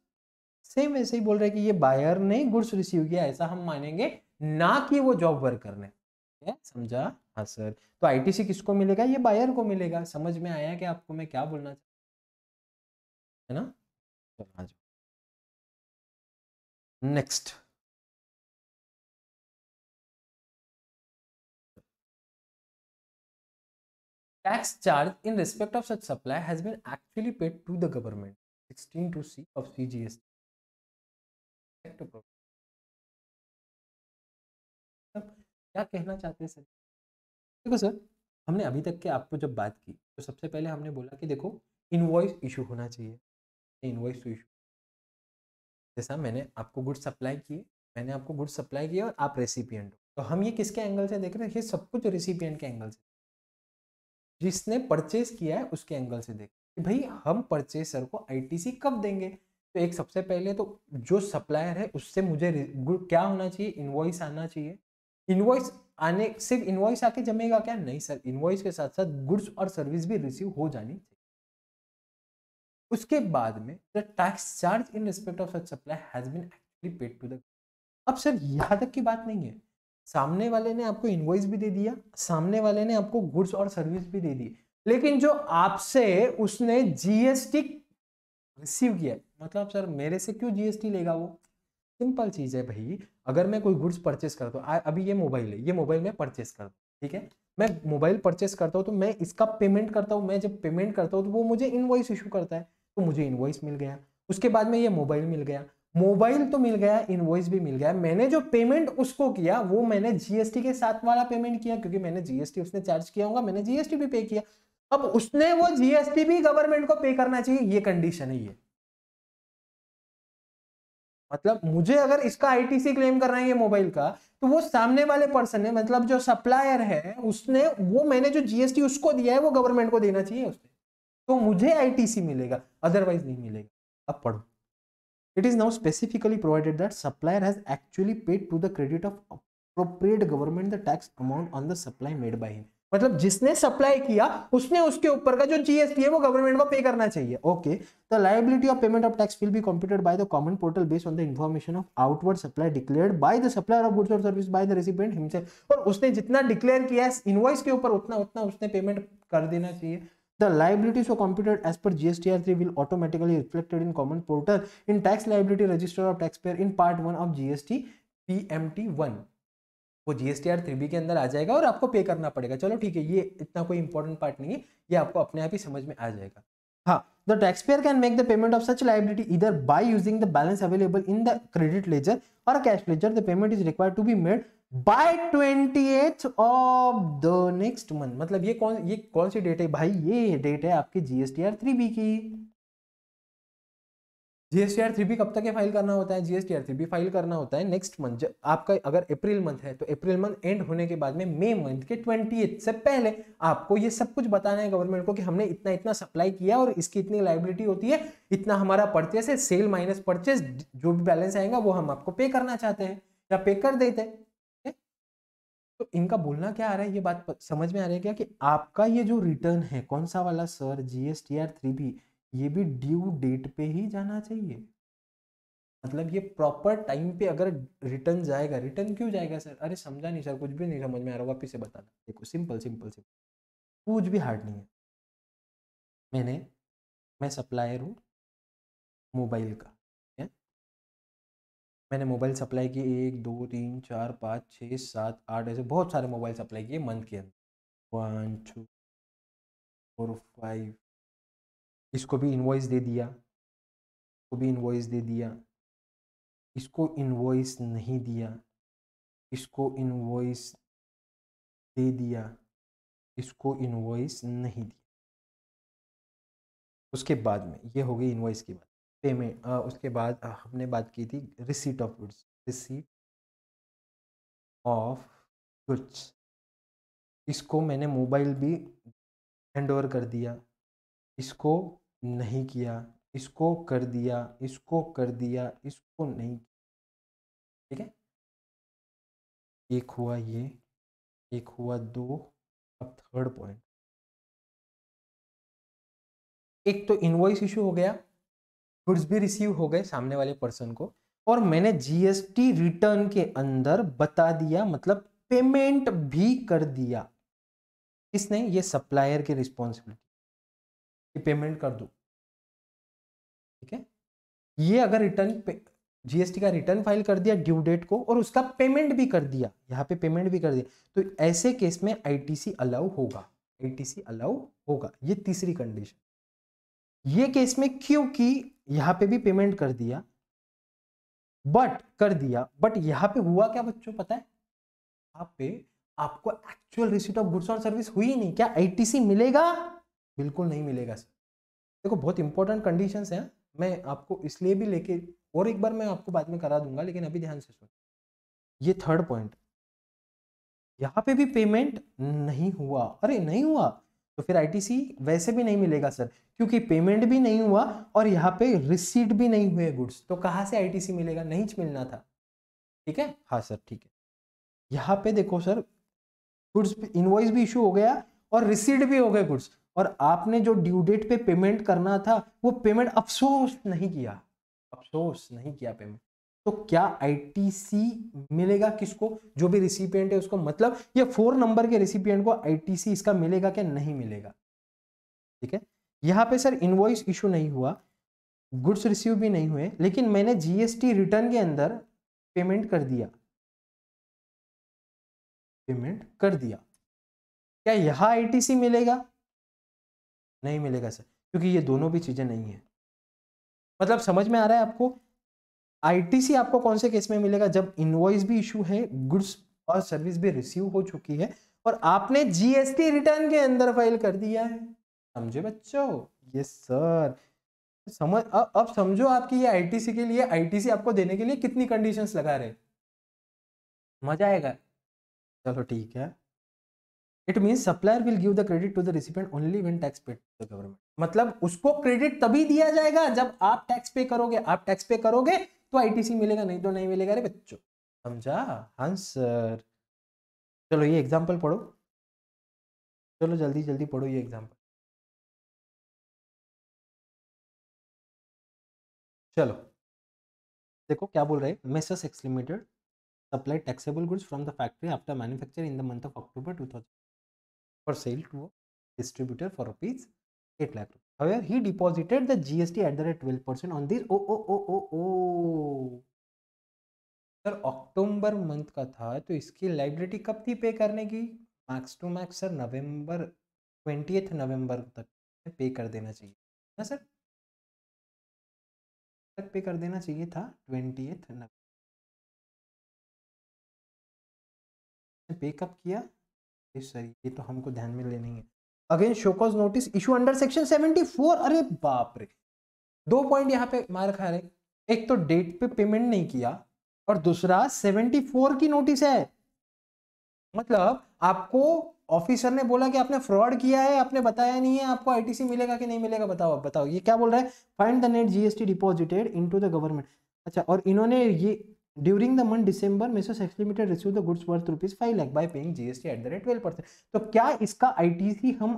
सेम वैसे ही बोल रहे हैं कि ये बायर ने गुड्स रिसीव किया, ऐसा हम मानेंगे, ना कि वो जॉब वर्कर ने। समझा? हाँ सर। तो आईटीसी किसको मिलेगा? ये बायर को मिलेगा। समझ में आया कि आपको मैं क्या बोलना चाहता, है ना? चलो आ जाओ next. Tax charge in respect of such supply has been actually paid to the government. 16 to C of CGST. क्या कहना चाहते हैं सर? देखो सर, हमने अभी तक के आपको जब बात की तो सबसे पहले हमने बोला कि देखो, इनवॉइस इशू होना चाहिए। इनवॉइस टू इशू, जैसा मैंने आपको गुड्स सप्लाई किए, मैंने आपको गुड्स सप्लाई किया और आप रेसिपिएंट हो, तो हम ये किसके एंगल से देख रहे हैं? ये सब कुछ रेसिपिएंट के एंगल से, जिसने परचेज किया है उसके एंगल से देख कि भाई हम परचेसर को आईटीसी कब देंगे। तो एक सबसे पहले तो जो सप्लायर है उससे मुझे क्या होना चाहिए? इनवॉइस आना चाहिए। इनवॉइस आने, सिर्फ इनवॉइस आके जमेगा क्या? नहीं सर, इनवॉइस के साथ साथ गुड्स और सर्विस भी रिसीव हो जानी चाहिए। उसके बाद में the tax charge in respect of such supply has been actually paid to the. अब सर यहाँ तक की बात नहीं है, सामने वाले ने आपको इनवॉइस भी दे दिया, सामने वाले ने आपको गुड्स और सर्विस भी दे दी, लेकिन जो आपसे उसने जीएसटी रिसीव किया, मतलब सर मेरे से क्यों जीएसटी लेगा वो? सिंपल चीज है भाई, अगर मैं कोई गुड्स परचेस करता हूँ, अभी ये मोबाइल है, ये मोबाइल मैं परचेस करता हूँ, ठीक है, मैं मोबाइल परचेस करता हूँ तो मैं इसका पेमेंट करता हूँ, मैं जब पेमेंट करता हूँ तो वो मुझे इनवॉइस इशू करता है, तो मुझे इनवॉइस मिल गया, उसके बाद में ये मोबाइल मिल गया, मोबाइल तो मिल गया, इनवॉइस भी मिल गया, मैंने जो पेमेंट उसको किया वो मैंने जीएसटी के साथ वाला पेमेंट किया, क्योंकि मैंने जीएसटी उसने चार्ज किया होगा, मैंने जीएसटी भी पे किया, अब उसने वो जीएसटी भी गवर्नमेंट को पे करना चाहिए, ये कंडीशन है ये। मतलब मुझे अगर इसका आईटीसी क्लेम करना है ये मोबाइल का, तो वो सामने वाले पर्सन ने, मतलब जो सप्लायर है उसने, वो मैंने जो जीएसटी उसको दिया है वो गवर्नमेंट को देना चाहिए उसने, तो मुझे आईटीसी मिलेगा, अदरवाइज नहीं मिलेगा। अब पढ़ो, it is now specifically provided that supplier has actually paid to the credit of appropriate government the tax amount on the supply made by him, मतलब जिसने सप्लाई किया उसने उसके ऊपर का जो जीएसटी है वो गवर्नमेंट को पे करना चाहिए। Okay, the liability of payment of tax will be computed by the common portal based on the information of outward supply declared by the supplier of goods और service by the recipient himself, और उसने जितना declare किया है invoice के ऊपर उतना उतना उसने पेमेंट कर देना चाहिए। The liabilities so computed as per GSTR3 will automatically reflected in common portal in tax liability register of taxpayer in part 1 of GST PMT1, वो GSTR3B के अंदर आ जाएगा और आपको पे करना पड़ेगा। चलो ठीक है, ये इतना कोई इंपॉर्टेंट पार्ट नहीं है, ये आपको अपने आप ही समझ में आ जाएगा। हाँ, the taxpayer can make the payment of such liability either by using the balance available in the credit ledger or a cash ledger. The payment is required to be made by 28th of the next month। मतलब ये कौन सी date है भाई? ये date है आपकी GSTR3B की। GSTR3B कब तक फाइल करना होता है? GSTR3B फाइल करना होता है नेक्स्ट मंथ। आपका अगर अप्रैल मंथ है तो अप्रैल मंथ एंड होने के बाद में मई मंथ के 28 से पहले आपको ये सब कुछ बताना है गवर्नमेंट को कि हमने इतना इतना सप्लाई किया और इसकी इतनी लायबिलिटी होती है, इतना हमारा परचेस है, सेल माइनस परचेस, जो भी बैलेंस आएगा वो हम आपको पे करना चाहते हैं या पे कर देते हैं। तो इनका बोलना क्या आ रहा है, ये बात समझ में आ रही है क्या कि आपका ये जो रिटर्न है कौन सा वाला सर? GSTR3B, ये भी ड्यू डेट पे ही जाना चाहिए। मतलब ये प्रॉपर टाइम पे अगर रिटर्न जाएगा, रिटर्न क्यों जाएगा सर? अरे समझा नहीं सर, कुछ भी नहीं समझ में आ रहा, वापिस से बताना। देखो सिंपल सिंपल सिंपल, कुछ भी हार्ड नहीं है। मैं सप्लायर हूँ मोबाइल का, है? मैंने मोबाइल सप्लाई किए 1 2 3 4 5 6 7 8, ऐसे बहुत सारे मोबाइल सप्लाई किए मंथ के अंदर, 1 2 4 5, इसको भी इनवॉइस दे दिया, इसको भी इनवॉइस दे दिया, इसको इनवॉइस नहीं दिया, इसको इनवॉइस दे दिया, इसको इनवॉइस नहीं दिया। उसके बाद में ये हो गई इनवॉइस की बात, पेमेंट। उसके बाद हमने बात की थी receipt of goods, receipt of goods, इसको मैंने मोबाइल भी हैंड ओवर कर दिया, इसको नहीं किया, इसको कर दिया, इसको कर दिया, इसको नहीं, ठीक है। एक हुआ ये, एक हुआ 2, अब थर्ड पॉइंट, एक तो इनवॉइस इशू हो गया, गुड्स भी रिसीव हो गए सामने वाले पर्सन को, और मैंने जीएसटी रिटर्न के अंदर बता दिया, मतलब पेमेंट भी कर दिया। किसने? ये सप्लायर की रिस्पॉन्सिबिलिटी, पेमेंट कर दो, ठीक है। ये अगर रिटर्न जीएसटी का रिटर्न फाइल कर दिया ड्यू डेट को और उसका पेमेंट भी कर दिया, यहाँ पे पेमेंट भी कर दिया, तो ऐसे केस में आईटीसी अलाउ होगा, आईटीसी अलाउ होगा। ये तीसरी कंडीशन। ये केस में क्योंकि यहाँ पे भी पेमेंट कर दिया, बट यहाँ पे हुआ क्या बच्चों पता है? यहाँ पे आपको एक्चुअल रिसीट ऑफ गुड्स और सर्विस हुई नहीं, क्या आईटीसी मिलेगा? बिल्कुल नहीं मिलेगा सर। देखो बहुत इंपॉर्टेंट कंडीशंस हैं, मैं आपको इसलिए भी लेके और एक बार मैं आपको बाद में करा दूंगा, लेकिन अभी ध्यान से सुन। ये थर्ड पॉइंट, यहाँ पे भी पेमेंट नहीं हुआ, अरे नहीं हुआ तो फिर आईटीसी वैसे भी नहीं मिलेगा सर, क्योंकि पेमेंट भी नहीं हुआ और यहाँ पे रिसीट भी नहीं हुए गुड्स, तो कहाँ से आईटीसी मिलेगा? नहीं मिलना था, ठीक है। हाँ सर ठीक है। यहाँ पे देखो सर, गुड्स इनवॉइस भी इशू हो गया और रिसीट भी हो गए गुड्स, और आपने जो ड्यू डेट पे पेमेंट करना था वो पेमेंट अफसोस नहीं किया, अफसोस नहीं किया पेमेंट, तो क्या आईटीसी मिलेगा किसको, जो भी रिसिपिएंट है उसको, मतलब ये 4 नंबर के रिसिपिएंट को आईटीसी इसका मिलेगा क्या, नहीं मिलेगा। ठीक है, यहां पे सर इनवॉइस इशू नहीं हुआ, गुड्स रिसीव भी नहीं हुए, लेकिन मैंने जीएसटी रिटर्न के अंदर पेमेंट कर दिया, क्या यहां आईटीसी मिलेगा, नहीं मिलेगा सर, क्योंकि ये दोनों भी चीजें नहीं है। मतलब समझ में आ रहा है आपको, आईटीसी आपको कौन से केस में मिलेगा, जब इनवॉइस भी इशू है, गुड्स और सर्विस भी रिसीव हो चुकी है, और आपने जीएसटी रिटर्न के अंदर फाइल कर दिया है। समझे बच्चों, यस सर। समझ अब समझो आपकी ये आईटीसी के लिए, आईटीसी आपको देने के लिए कितनी कंडीशंस लगा रहे, मजा आएगा। चलो ठीक है, it mean supplier will give the credit to the recipient only when tax paid to the government, मतलब उसको क्रेडिट तभी दिया जाएगा जब आप टैक्स पे करोगे, आप टैक्स पे करोगे तो आईटीसी मिलेगा, नहीं तो नहीं मिलेगा रे बच्चों। समझा, हाँ सर। चलो ये एग्जांपल पढ़ो, चलो जल्दी जल्दी पढ़ो ये एग्जांपल। चलो देखो क्या बोल रहे हैं, messrs x limited supply taxable goods from the factory after manufacture in the month of October 2000 for sale to a distributor for rupees 8 lakh. However, he deposited the GST at the rate 12% on this. Sir October month का था, तो इसकी liability कब थी पे करने की, max to max sir नवंबर 20 नवंबर तक पे कर देना चाहिए ना सर, तक पे कर देना चाहिए था 20 नवंबर। पे कब किया, सर ये तो हमको ध्यान में लेनी है। Again show cause notice issue under section 74, अरे बाप रे, 2 पॉइंट यहाँ पे मार खा रहे, एक तो डेट पे पेमेंट नहीं किया, और दूसरा 74 की नोटिस है, मतलब आपको ऑफिसर ने बोला कि आपने फ्रॉड किया है, आपने बताया नहीं है, आपको आईटीसी मिलेगा कि नहीं मिलेगा, बताओ बताओ, ये क्या बोल रहा है, find the net GST deposited into the government. अच्छा, और इन्होंने ये during the month December messrs x limited receive the goods worth ₹5 lakh bye paying GST at the rate 12%। तो क्या इसका आईटीसी हम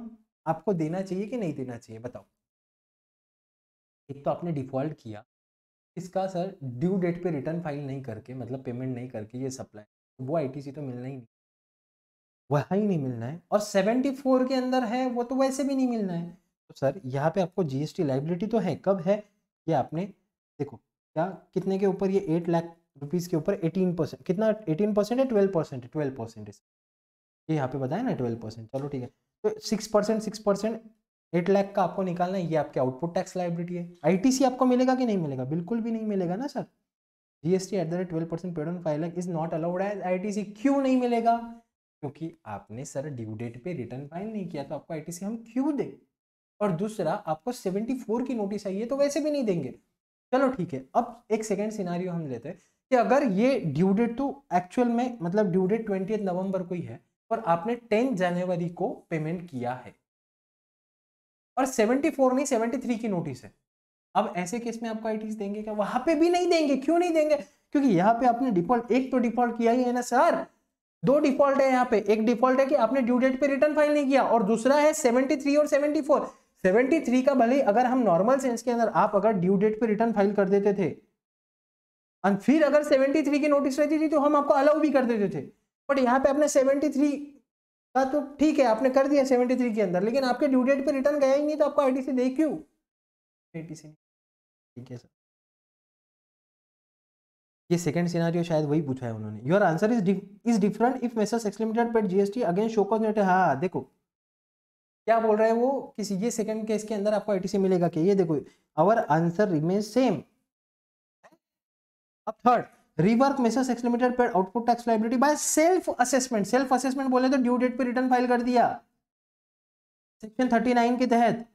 आपको देना चाहिए कि नहीं देना चाहिए, बताओ। एक तो आपने डिफॉल्ट किया, इसका सर ड्यू डेट पे रिटर्न फाइल नहीं करके, मतलब पेमेंट नहीं करके ये सप्लाई, वो आईटीसी तो मिलना ही नहीं, वहाँ ही नहीं मिलना है, और 74 के अंदर है वो तो वैसे भी नहीं मिलना है। तो सर यहाँ पे आपको जीएसटी लाइबिलिटी तो है, कब है, ये आपने देखो क्या, कितने के ऊपर, ये 8 लाख रुपीज़ के ऊपर 18%, कितना 18% है, 12% है, 12% ये यहाँ पे बताया ना 12%, चलो ठीक है, तो 6%, 8 लाख का आपको निकालना है, ये आपके आउटपुट टैक्स लाइबिलिटी है। आईटीसी आपको मिलेगा कि नहीं मिलेगा, बिल्कुल भी नहीं मिलेगा ना sir, GST at the rate 12% paid on 5 lakh is not allowed as ITC. क्यों नहीं मिलेगा, क्योंकि आपने सर ड्यू डेट पे रिटर्न फाइल नहीं किया, तो आपको आईटीसी हम क्यों दें, और दूसरा आपको 74 की नोटिस आई है तो वैसे भी नहीं देंगे। चलो ठीक है, अब एक सेकेंड सिनारियो हम लेते हैं कि अगर ये ड्यू डेट तो एक्चुअल में, मतलब ड्यू डेट 20 नवंबर को ही है, और आपने 10 जनवरी को पेमेंट किया है, और 74 नहीं 73 की नोटिस है, अब ऐसे केस में आपको आईटीसी देंगे क्या, वहां पे भी नहीं देंगे। क्यों नहीं देंगे, क्योंकि यहाँ पे आपने डिफॉल्ट, एक तो डिफॉल्ट किया ही है ना सर, 2 डिफॉल्ट है यहाँ पे, एक डिफॉल्ट है कि आपने ड्यू डेट पे रिटर्न फाइल नहीं किया, और दूसरा है 73 और 74। 73 का भले अगर हम नॉर्मल सेंस के अंदर, आप अगर ड्यू डेट पे रिटर्न फाइल कर देते थे, और फिर अगर 73 की नोटिस रहती थी तो हम आपको अलाउ भी कर देते थे, बट यहाँ पे आपने 73 का तो ठीक है आपने कर दिया 73 के अंदर, लेकिन आपके ड्यू डेट पे रिटर्न गया ही नहीं, तो आपको आईटीसी दे क्यों, आईटीसी। ठीक है सर, ये सेकंड सिनेरियो शायद वही पूछा है उन्होंने। Your answer is different if messrs x limited paid GST again show cause net. हाँ देखो क्या बोल रहे हैं वो, किसी ये सेकंड केस के अंदर आपको आईटीसी मिलेगा क्या, ये देखो आवर आंसर रिमेन सेम। अब third, rework messrs x limited paid output tax liability by self assessment. Self assessment बोले तो ड्यू डेट पे रिटर्न फाइल कर दिया सेक्शन 39 के तहत।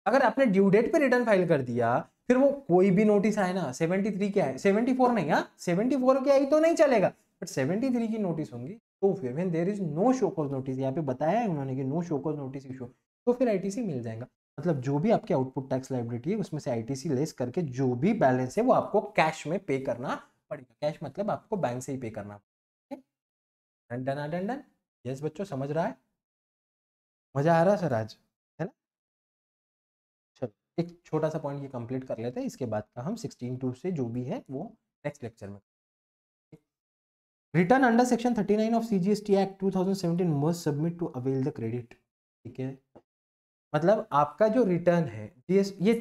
अगर आपने ड्यू डेट पे रिटर्न फाइल कर दिया, फिर वो कोई भी नोटिस आए ना, 73 क्या है, 74 नहीं, हाँ 74 की आई तो नहीं चलेगा, बट 73 की नोटिस होंगी, तो फिर when there is no show cause notice, यहाँ पे बताया है उन्होंने कि no show cause notice issue, तो फिर आईटीसी मिल जाएगा। मतलब जो भी आपके आउटपुट टैक्स लायबिलिटी है उसमें से आईटीसी लेस करके जो भी बैलेंस है वो आपको कैश में पे करना पड़ेगा। कैश मतलब आपको बैंक से ही पे करना पड़ेगा। डन डन डन, यस बच्चों समझ रहा है, मजा आ रहा है सर आज, है ना। चलो एक छोटा सा पॉइंट ये कंप्लीट कर लेते हैं, इसके बाद का हम 16(2) से जो भी है वो नेक्स्ट लेक्चर में। Return under section 39 of CGST act 2017 must submit to avail the credit. ठीक है, मतलब आपका जो रिटर्न है ये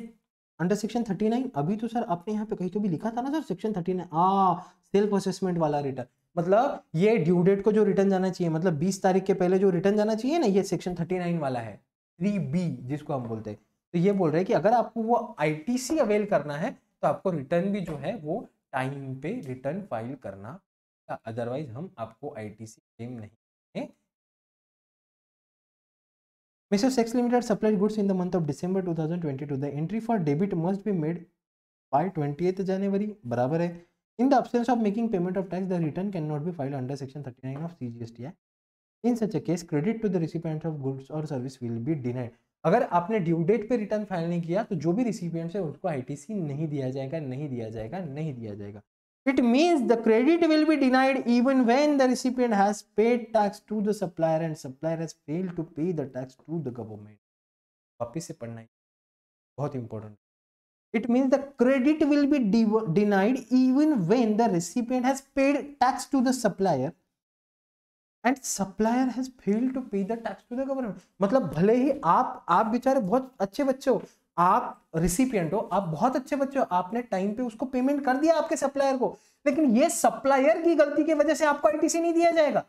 अंडर सेक्शन 39, अभी तो सर आपने यहाँ पे कहीं तो भी लिखा था ना सर सेक्शन 39, सेल्फ असेसमेंट वाला रिटर्न, मतलब ये ड्यू डेट को जो रिटर्न जाना चाहिए, मतलब 20 तारीख के पहले जो रिटर्न जाना चाहिए ना, ये सेक्शन 39 वाला है, 3B जिसको हम बोलते हैं। तो ये बोल रहे हैं कि अगर आपको वो ITC अवेल करना है तो आपको रिटर्न भी जो है वो टाइम पे रिटर्न फाइल करना, अदरवाइज हम आपको ITC क्लेम नहीं है। Mr. Sex Limited supplied goods in the month of December 2022. The entry for debit must be made by 20th January. बराबर है। In the absence of making payment of tax, the return cannot be filed under Section 39 of CGST Act. In such a case, credit to the recipient of goods or service will be denied. अगर आपने due date पे return file नहीं किया तो जो भी रिसिपिएंट्स है उनको ITC नहीं दिया जाएगा, नहीं दिया जाएगा, नहीं दिया जाएगा। It means the credit will be denied even when the recipient has paid tax to the supplier and supplier has failed to pay the tax to the government. वापिस से पढ़ना है, बहुत important. It means the credit will be denied even when the recipient has paid tax to the supplier and supplier has failed to pay the tax to the government. मतलब भले ही आप बेचारे बहुत अच्छे बच्चे हो, आप रिसिपिएंट हो, आप बहुत अच्छे बच्चे हो, आपने टाइम पे उसको पेमेंट कर दिया आपके सप्लायर को, लेकिन ये सप्लायर की गलती की वजह से आपको ITC नहीं दिया जाएगा।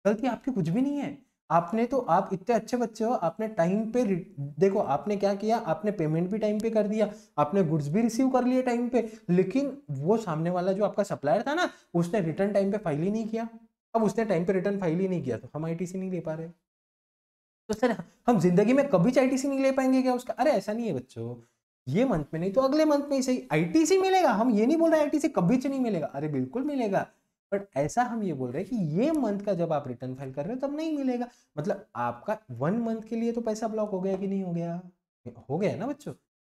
गलती आपकी कुछ भी नहीं है, आपने तो, आप इतने अच्छे बच्चे हो, आपने टाइम पे देखो आपने क्या किया, आपने पेमेंट भी टाइम पे कर दिया, आपने गुड्स भी रिसीव कर लिए टाइम पे, लेकिन वो सामने वाला जो आपका सप्लायर था ना, उसने रिटर्न टाइम पे फाइल ही नहीं किया। अब उसने टाइम पे रिटर्न फाइल ही नहीं किया तो हम ITC नहीं ले पा रहे। तो सर हम जिंदगी में कभी ITC नहीं ले पाएंगे क्या उसका? अरे ऐसा नहीं है बच्चों, ये मंथ में नहीं तो अगले मंथ में ही सही ITC मिलेगा। हम ये नहीं बोल रहे ITC कभी नहीं मिलेगा, अरे बिल्कुल मिलेगा, बट ऐसा हम ये बोल रहे हैं कि ये मंथ का जब आप रिटर्न फाइल कर रहे हो तब नहीं मिलेगा। मतलब आपका 1 मंथ के लिए तो पैसा ब्लॉक हो गया कि नहीं हो गया? हो गया ना बच्चों,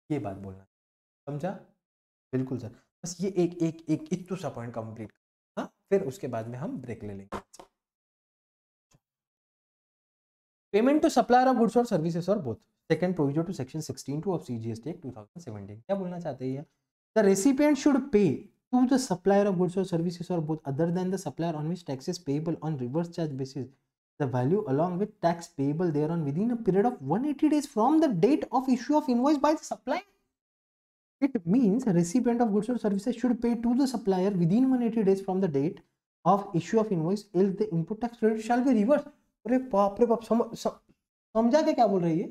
ये बात बोलना, समझा? बिल्कुल सर, बस ये एक तो सा पॉइंट कंप्लीट, हाँ, फिर उसके बाद में हम ब्रेक ले लेंगे। Payment to supplier of goods और सर्विसेज और both, second provision to section 16(2) of CGST act 2017। क्या बोलना चाहते हैं? The recipient should pay to the supplier of goods or services or both other than the supplier on which tax is payable on reverse charge basis the value along with tax payable thereon within a period of 180 days from the date of issue of invoice by the supplier. It means a recipient of goods or services should pay to the supplier within 180 days from the date of issue of invoice else the input tax credit shall be reversed. अरे बाप रे बाप, समझा के क्या बोल रही है?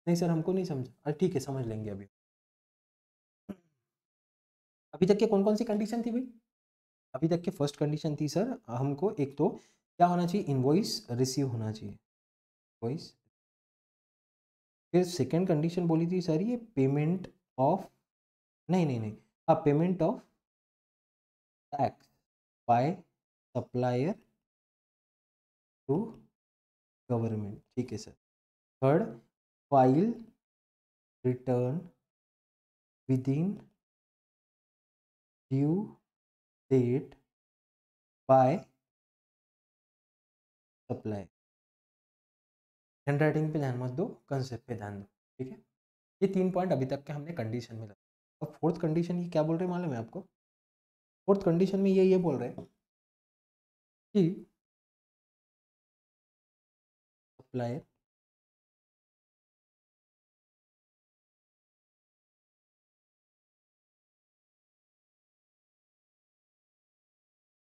नहीं सर हमको नहीं समझा। अरे ठीक है समझ लेंगे अभी। अभी तक के कौन कौन सी कंडीशन थी भाई? अभी तक के फर्स्ट कंडीशन थी सर हमको, एक तो क्या होना चाहिए, इनवॉइस रिसीव होना चाहिए, इनवॉइस। फिर सेकंड कंडीशन बोली थी सर ये पेमेंट ऑफ, नहीं, हाँ, payment of tax by supplier to government. ठीक है sir. Third, file return within due date by supply. Hand writing पे ध्यान मत दो, कंसेप्ट पे ध्यान दो, ठीक है? ये 3 पॉइंट अभी तक के हमने कंडीशन में लगा। अब फोर्थ कंडीशन ये क्या बोल रहे हैं मालूम है आपको? फोर्थ कंडीशन में ये बोल रहे हैं कि supplier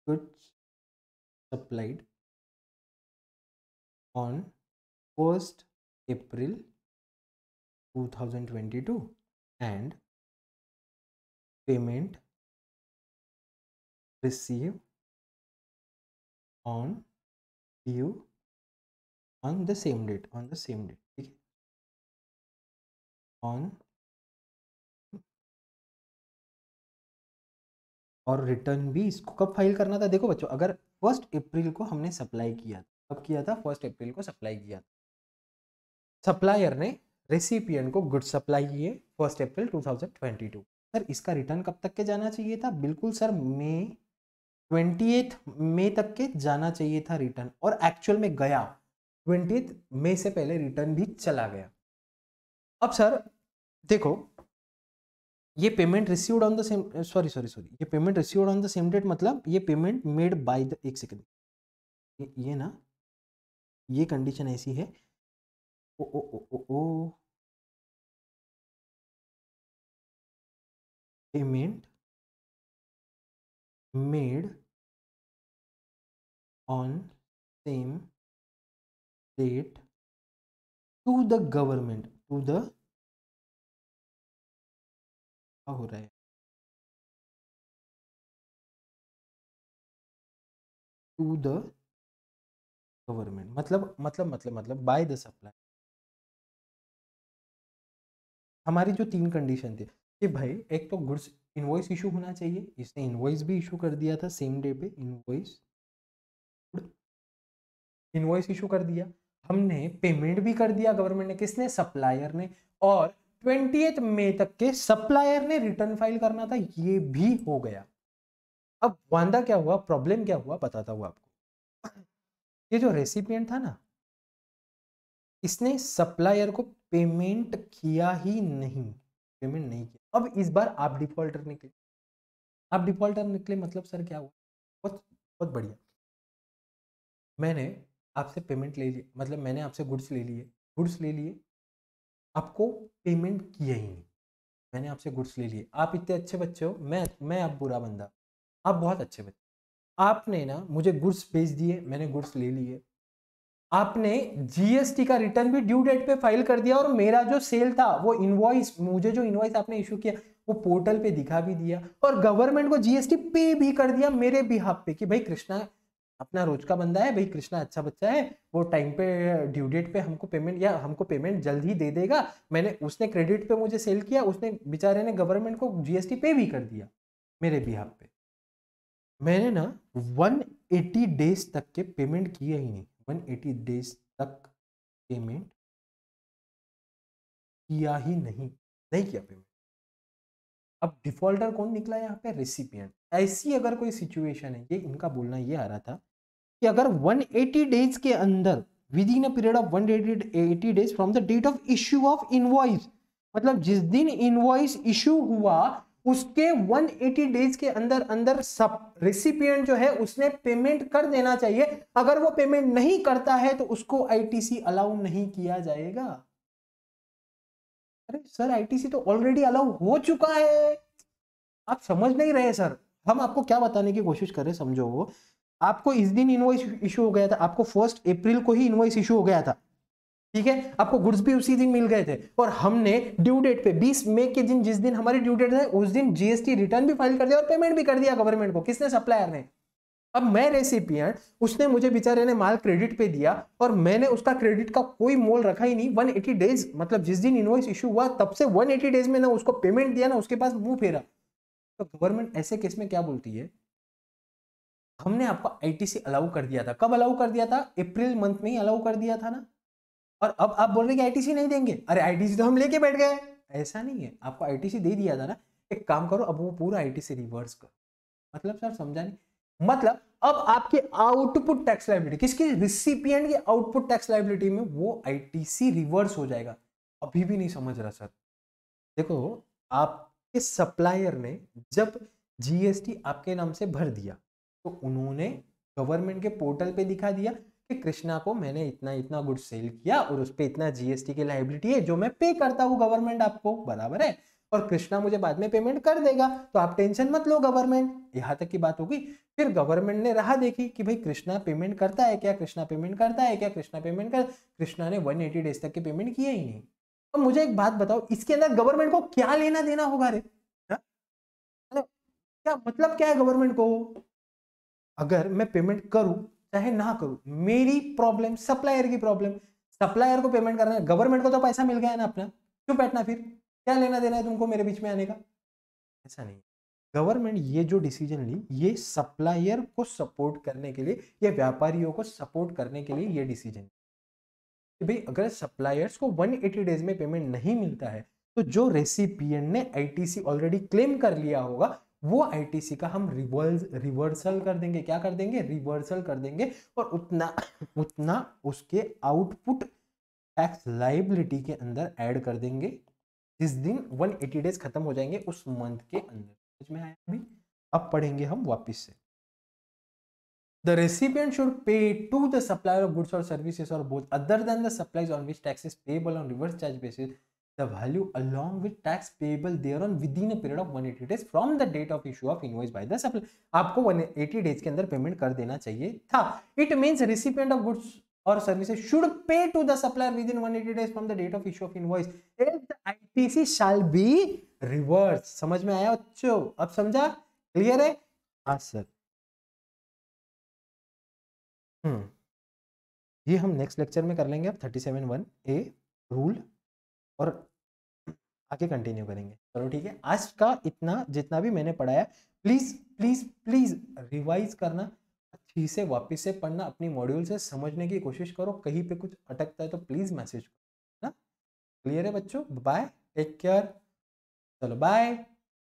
goods supplied on 1st April 2022 and payment received on due on the same date, ठीक है? on, और रिटर्न भी इसको कब फाइल करना था? देखो बच्चों, अगर 1 अप्रैल को हमने सप्लाई किया, कब किया था? 1 अप्रैल को सप्लाई किया। सप्लायर ने रेसिपिएंट को गुड्स सप्लाई किए 1 अप्रैल 2022। सर इसका रिटर्न कब तक के जाना चाहिए था? बिल्कुल सर, 20 मई तक के जाना चाहिए था रिटर्न, और एक्चुअल में गया 20 मई से पहले रिटर्न भी चला गया। अब सर देखो ये payment received on the same, sorry sorry sorry, ये payment received on the same date मतलब ये पेमेंट मेड बाय द, एक सेकंड, ये ना, ये कंडीशन ऐसी है, ओ ओ ओ ओ ओ payment made on same date to the government, to the, क्या हो रहा है, टू द गवर्नमेंट मतलब बाय द सप्लाई। हमारी जो तीन कंडीशन थी कि भाई एक तो गुड्स इनवॉइस इशू होना चाहिए, इसने इनवॉइस भी इशू कर दिया था सेम डे पे, इनवॉइस इशू कर दिया, हमने पेमेंट भी कर दिया गवर्नमेंट ने, किसने, सप्लायर ने, और 20 मई तक के सप्लायर ने रिटर्न फाइल करना था, ये भी हो गया। अब वांदा क्या हुआ, प्रॉब्लम क्या हुआ बताता हूं आपको। ये जो रेसिपिएंट था ना, इसने सप्लायर को पेमेंट किया ही नहीं, पेमेंट नहीं किया। अब इस बार आप डिफॉल्टर निकले, आप डिफॉल्टर निकले मतलब सर क्या हुआ, बहुत बहुत बढ़िया, मैंने आपसे पेमेंट ले ली, मतलब मैंने आपसे गुड्स ले लिए, गुड्स ले लिए, आपको पेमेंट किया ही नहीं, मैंने आपसे गुड्स ले लिए, आप इतने अच्छे बच्चे हो, मैं अब बुरा बंदा, आप बहुत अच्छे बच्चे, आपने ना मुझे गुड्स भेज दिए, मैंने गुड्स ले लिए, आपने जीएसटी का रिटर्न भी ड्यू डेट पे फाइल कर दिया, और मेरा जो सेल था वो इनवॉइस, मुझे जो इनवॉइस आपने इशू किया वो पोर्टल पे दिखा भी दिया, और गवर्नमेंट को जीएसटी पे भी कर दिया मेरे बिहाफ पे कि भाई कृष्णा अपना रोज का बंदा है, भाई कृष्णा अच्छा बच्चा है, वो टाइम पे ड्यू डेट पे हमको पेमेंट, या हमको पेमेंट जल्द ही दे देगा, मैंने, उसने क्रेडिट पे मुझे सेल किया, उसने बेचारे ने गवर्नमेंट को जीएसटी पे भी कर दिया मेरे बिहाफ पे। मैंने ना 180 डेज तक के पेमेंट किए ही नहीं, 180 डेज तक पेमेंट किया ही नहीं, नहीं किया पेमेंट। अब डिफॉल्टर कौन निकला यहाँ पे, रेसिपिएंट। ऐसी अगर कोई सिचुएशन है, ये इनका बोलना ये आ रहा था कि अगर 180 डेज के अंदर, within a period of 180 days from the date of issue of invoice, मतलब जिस दिन इनवॉइस इशू हुआ उसके 180 डेज के अंदर अंदर सब रेसिपिएंट जो है उसने पेमेंट कर देना चाहिए, अगर वो पेमेंट नहीं करता है तो उसको आईटीसी अलाउ नहीं किया जाएगा। अरे सर आईटीसी तो ऑलरेडी अलाउ हो चुका है, आप समझ नहीं रहे सर, हम आपको क्या बताने की कोशिश कर रहे हैं, समझो। आपको इस दिन इनवॉइस इशू हो गया था, आपको 1 अप्रैल को ही इनवॉइस इशू हो गया था, ठीक है, आपको गुड्स भी उसी दिन मिल गए थे, और हमने ड्यू डेट पे 20 मई के दिन, जिस दिन हमारी ड्यू डेट है उस दिन जीएसटी रिटर्न भी फाइल कर दिया और पेमेंट भी कर दिया गवर्नमेंट को, किसने, सप्लायर ने। अब मैं रेसिपिएंट, उसने मुझे बेचारे ने माल क्रेडिट पे दिया और मैंने उसका क्रेडिट का कोई मोल रखा ही नहीं, 180 डेज मतलब जिस दिन इनवॉइस इशू हुआ तब से 180 डेज में ना उसको पेमेंट दिया ना उसके पास मुंह फेरा। तो गवर्नमेंट ऐसे केस में क्या बोलती है, हमने आपको आईटीसी अलाउ कर दिया था, कब अलाउ कर दिया था, अप्रैल मंथ में ही अलाउ कर दिया था ना, और अब आप बोल रहे कि आईटीसी नहीं देंगे, अरे आईटीसी तो हम लेके बैठ गए। ऐसा नहीं है, आपको आईटीसी दे दिया था ना, एक काम करो अब वो पूरा आईटीसी रिवर्स करो, मतलब सर समझा नहीं, मतलब अब आपकी आउटपुट टैक्स लायबिलिटी, किसकी, रिसिपिएंट की आउटपुट टैक्स लायबिलिटी में वो आईटीसी रिवर्स हो जाएगा। अभी भी नहीं समझ रहा सर, देखो आपके सप्लायर ने जब जीएसटी आपके नाम से भर दिया तो उन्होंने गवर्नमेंट के पोर्टल पे दिखा दिया कि कृष्णा को मैंने इतना इतना गुड सेल किया और उस पे इतना जीएसटी की लायबिलिटी है जो मैं पे करता हूं गवर्नमेंट आपको, बराबर है, और कृष्णा मुझे बाद में पेमेंट कर देगा, तो आप टेंशन मत लो गवर्नमेंट, यहां तक की बात होगी। फिर गवर्नमेंट ने राह देखी कि भाई कृष्णा पेमेंट करता है क्या, कृष्णा पेमेंट करता है क्या, कृष्णा पेमेंट कर, कृष्णा ने 180 डेज तक के पेमेंट किए ही नहीं। अब मुझे एक बात बताओ, इसके अंदर गवर्नमेंट को क्या लेना देना होगा रे, हाँ? मतलब क्या मतलब क्या है गवर्नमेंट को, अगर मैं पेमेंट करूं चाहे ना करूं, मेरी प्रॉब्लम, सप्लायर की प्रॉब्लम, सप्लायर को पेमेंट करना है, गवर्नमेंट को तो पैसा मिल गया है ना अपना, क्यों बैठना, फिर क्या लेना देना है तुमको मेरे बीच में आने का। ऐसा नहीं, गवर्नमेंट ये जो डिसीजन ली ये सप्लायर को सपोर्ट करने के लिए, ये व्यापारियों को सपोर्ट करने के लिए ये डिसीजन कि भाई अगर सप्लायर्स को 180 डेज में पेमेंट नहीं मिलता है तो जो रेसिपिएंट ने आईटीसी ऑलरेडी क्लेम कर लिया होगा वो आईटीसी का हम रिवर्सल कर देंगे, क्या कर देंगे, रिवर्सल कर देंगे, और उतना उतना उसके आउटपुट टैक्स लाइबिलिटी के अंदर ऐड कर देंगे, जिस दिन 180 डेज खत्म हो जाएंगे उस मंथ के अंदर। समझ में आया अभी? अब पढ़ेंगे हम वापस से। The recipient should pay to the supplier of goods or services or both other than the supplies on which tax is payable on reverse charge basis the value along with tax payable thereon within a period of 180 days from the date of issue of invoice by the supplier। आपको 180 days के अंदर payment कर देना चाहिए था। It means recipient of goods or services should pay to the supplier within 180 days from the date of issue of invoice if the ITC shall be reversed। समझ में आया बच्चों? अब समझा? क्लियर है? हाँ सर। ये हम नेक्स्ट लेक्चर में कर लेंगे। अब 37(1)(a) रूल और आगे कंटिन्यू करेंगे। चलो ठीक है, आज का इतना जितना भी मैंने पढ़ाया प्लीज प्लीज प्लीज रिवाइज करना, अच्छी से वापस से पढ़ना, अपनी मॉड्यूल से समझने की कोशिश करो। कहीं पे कुछ अटकता है तो प्लीज मैसेज करो ना। क्लियर है बच्चों? बाय, टेक केयर, चलो बाय।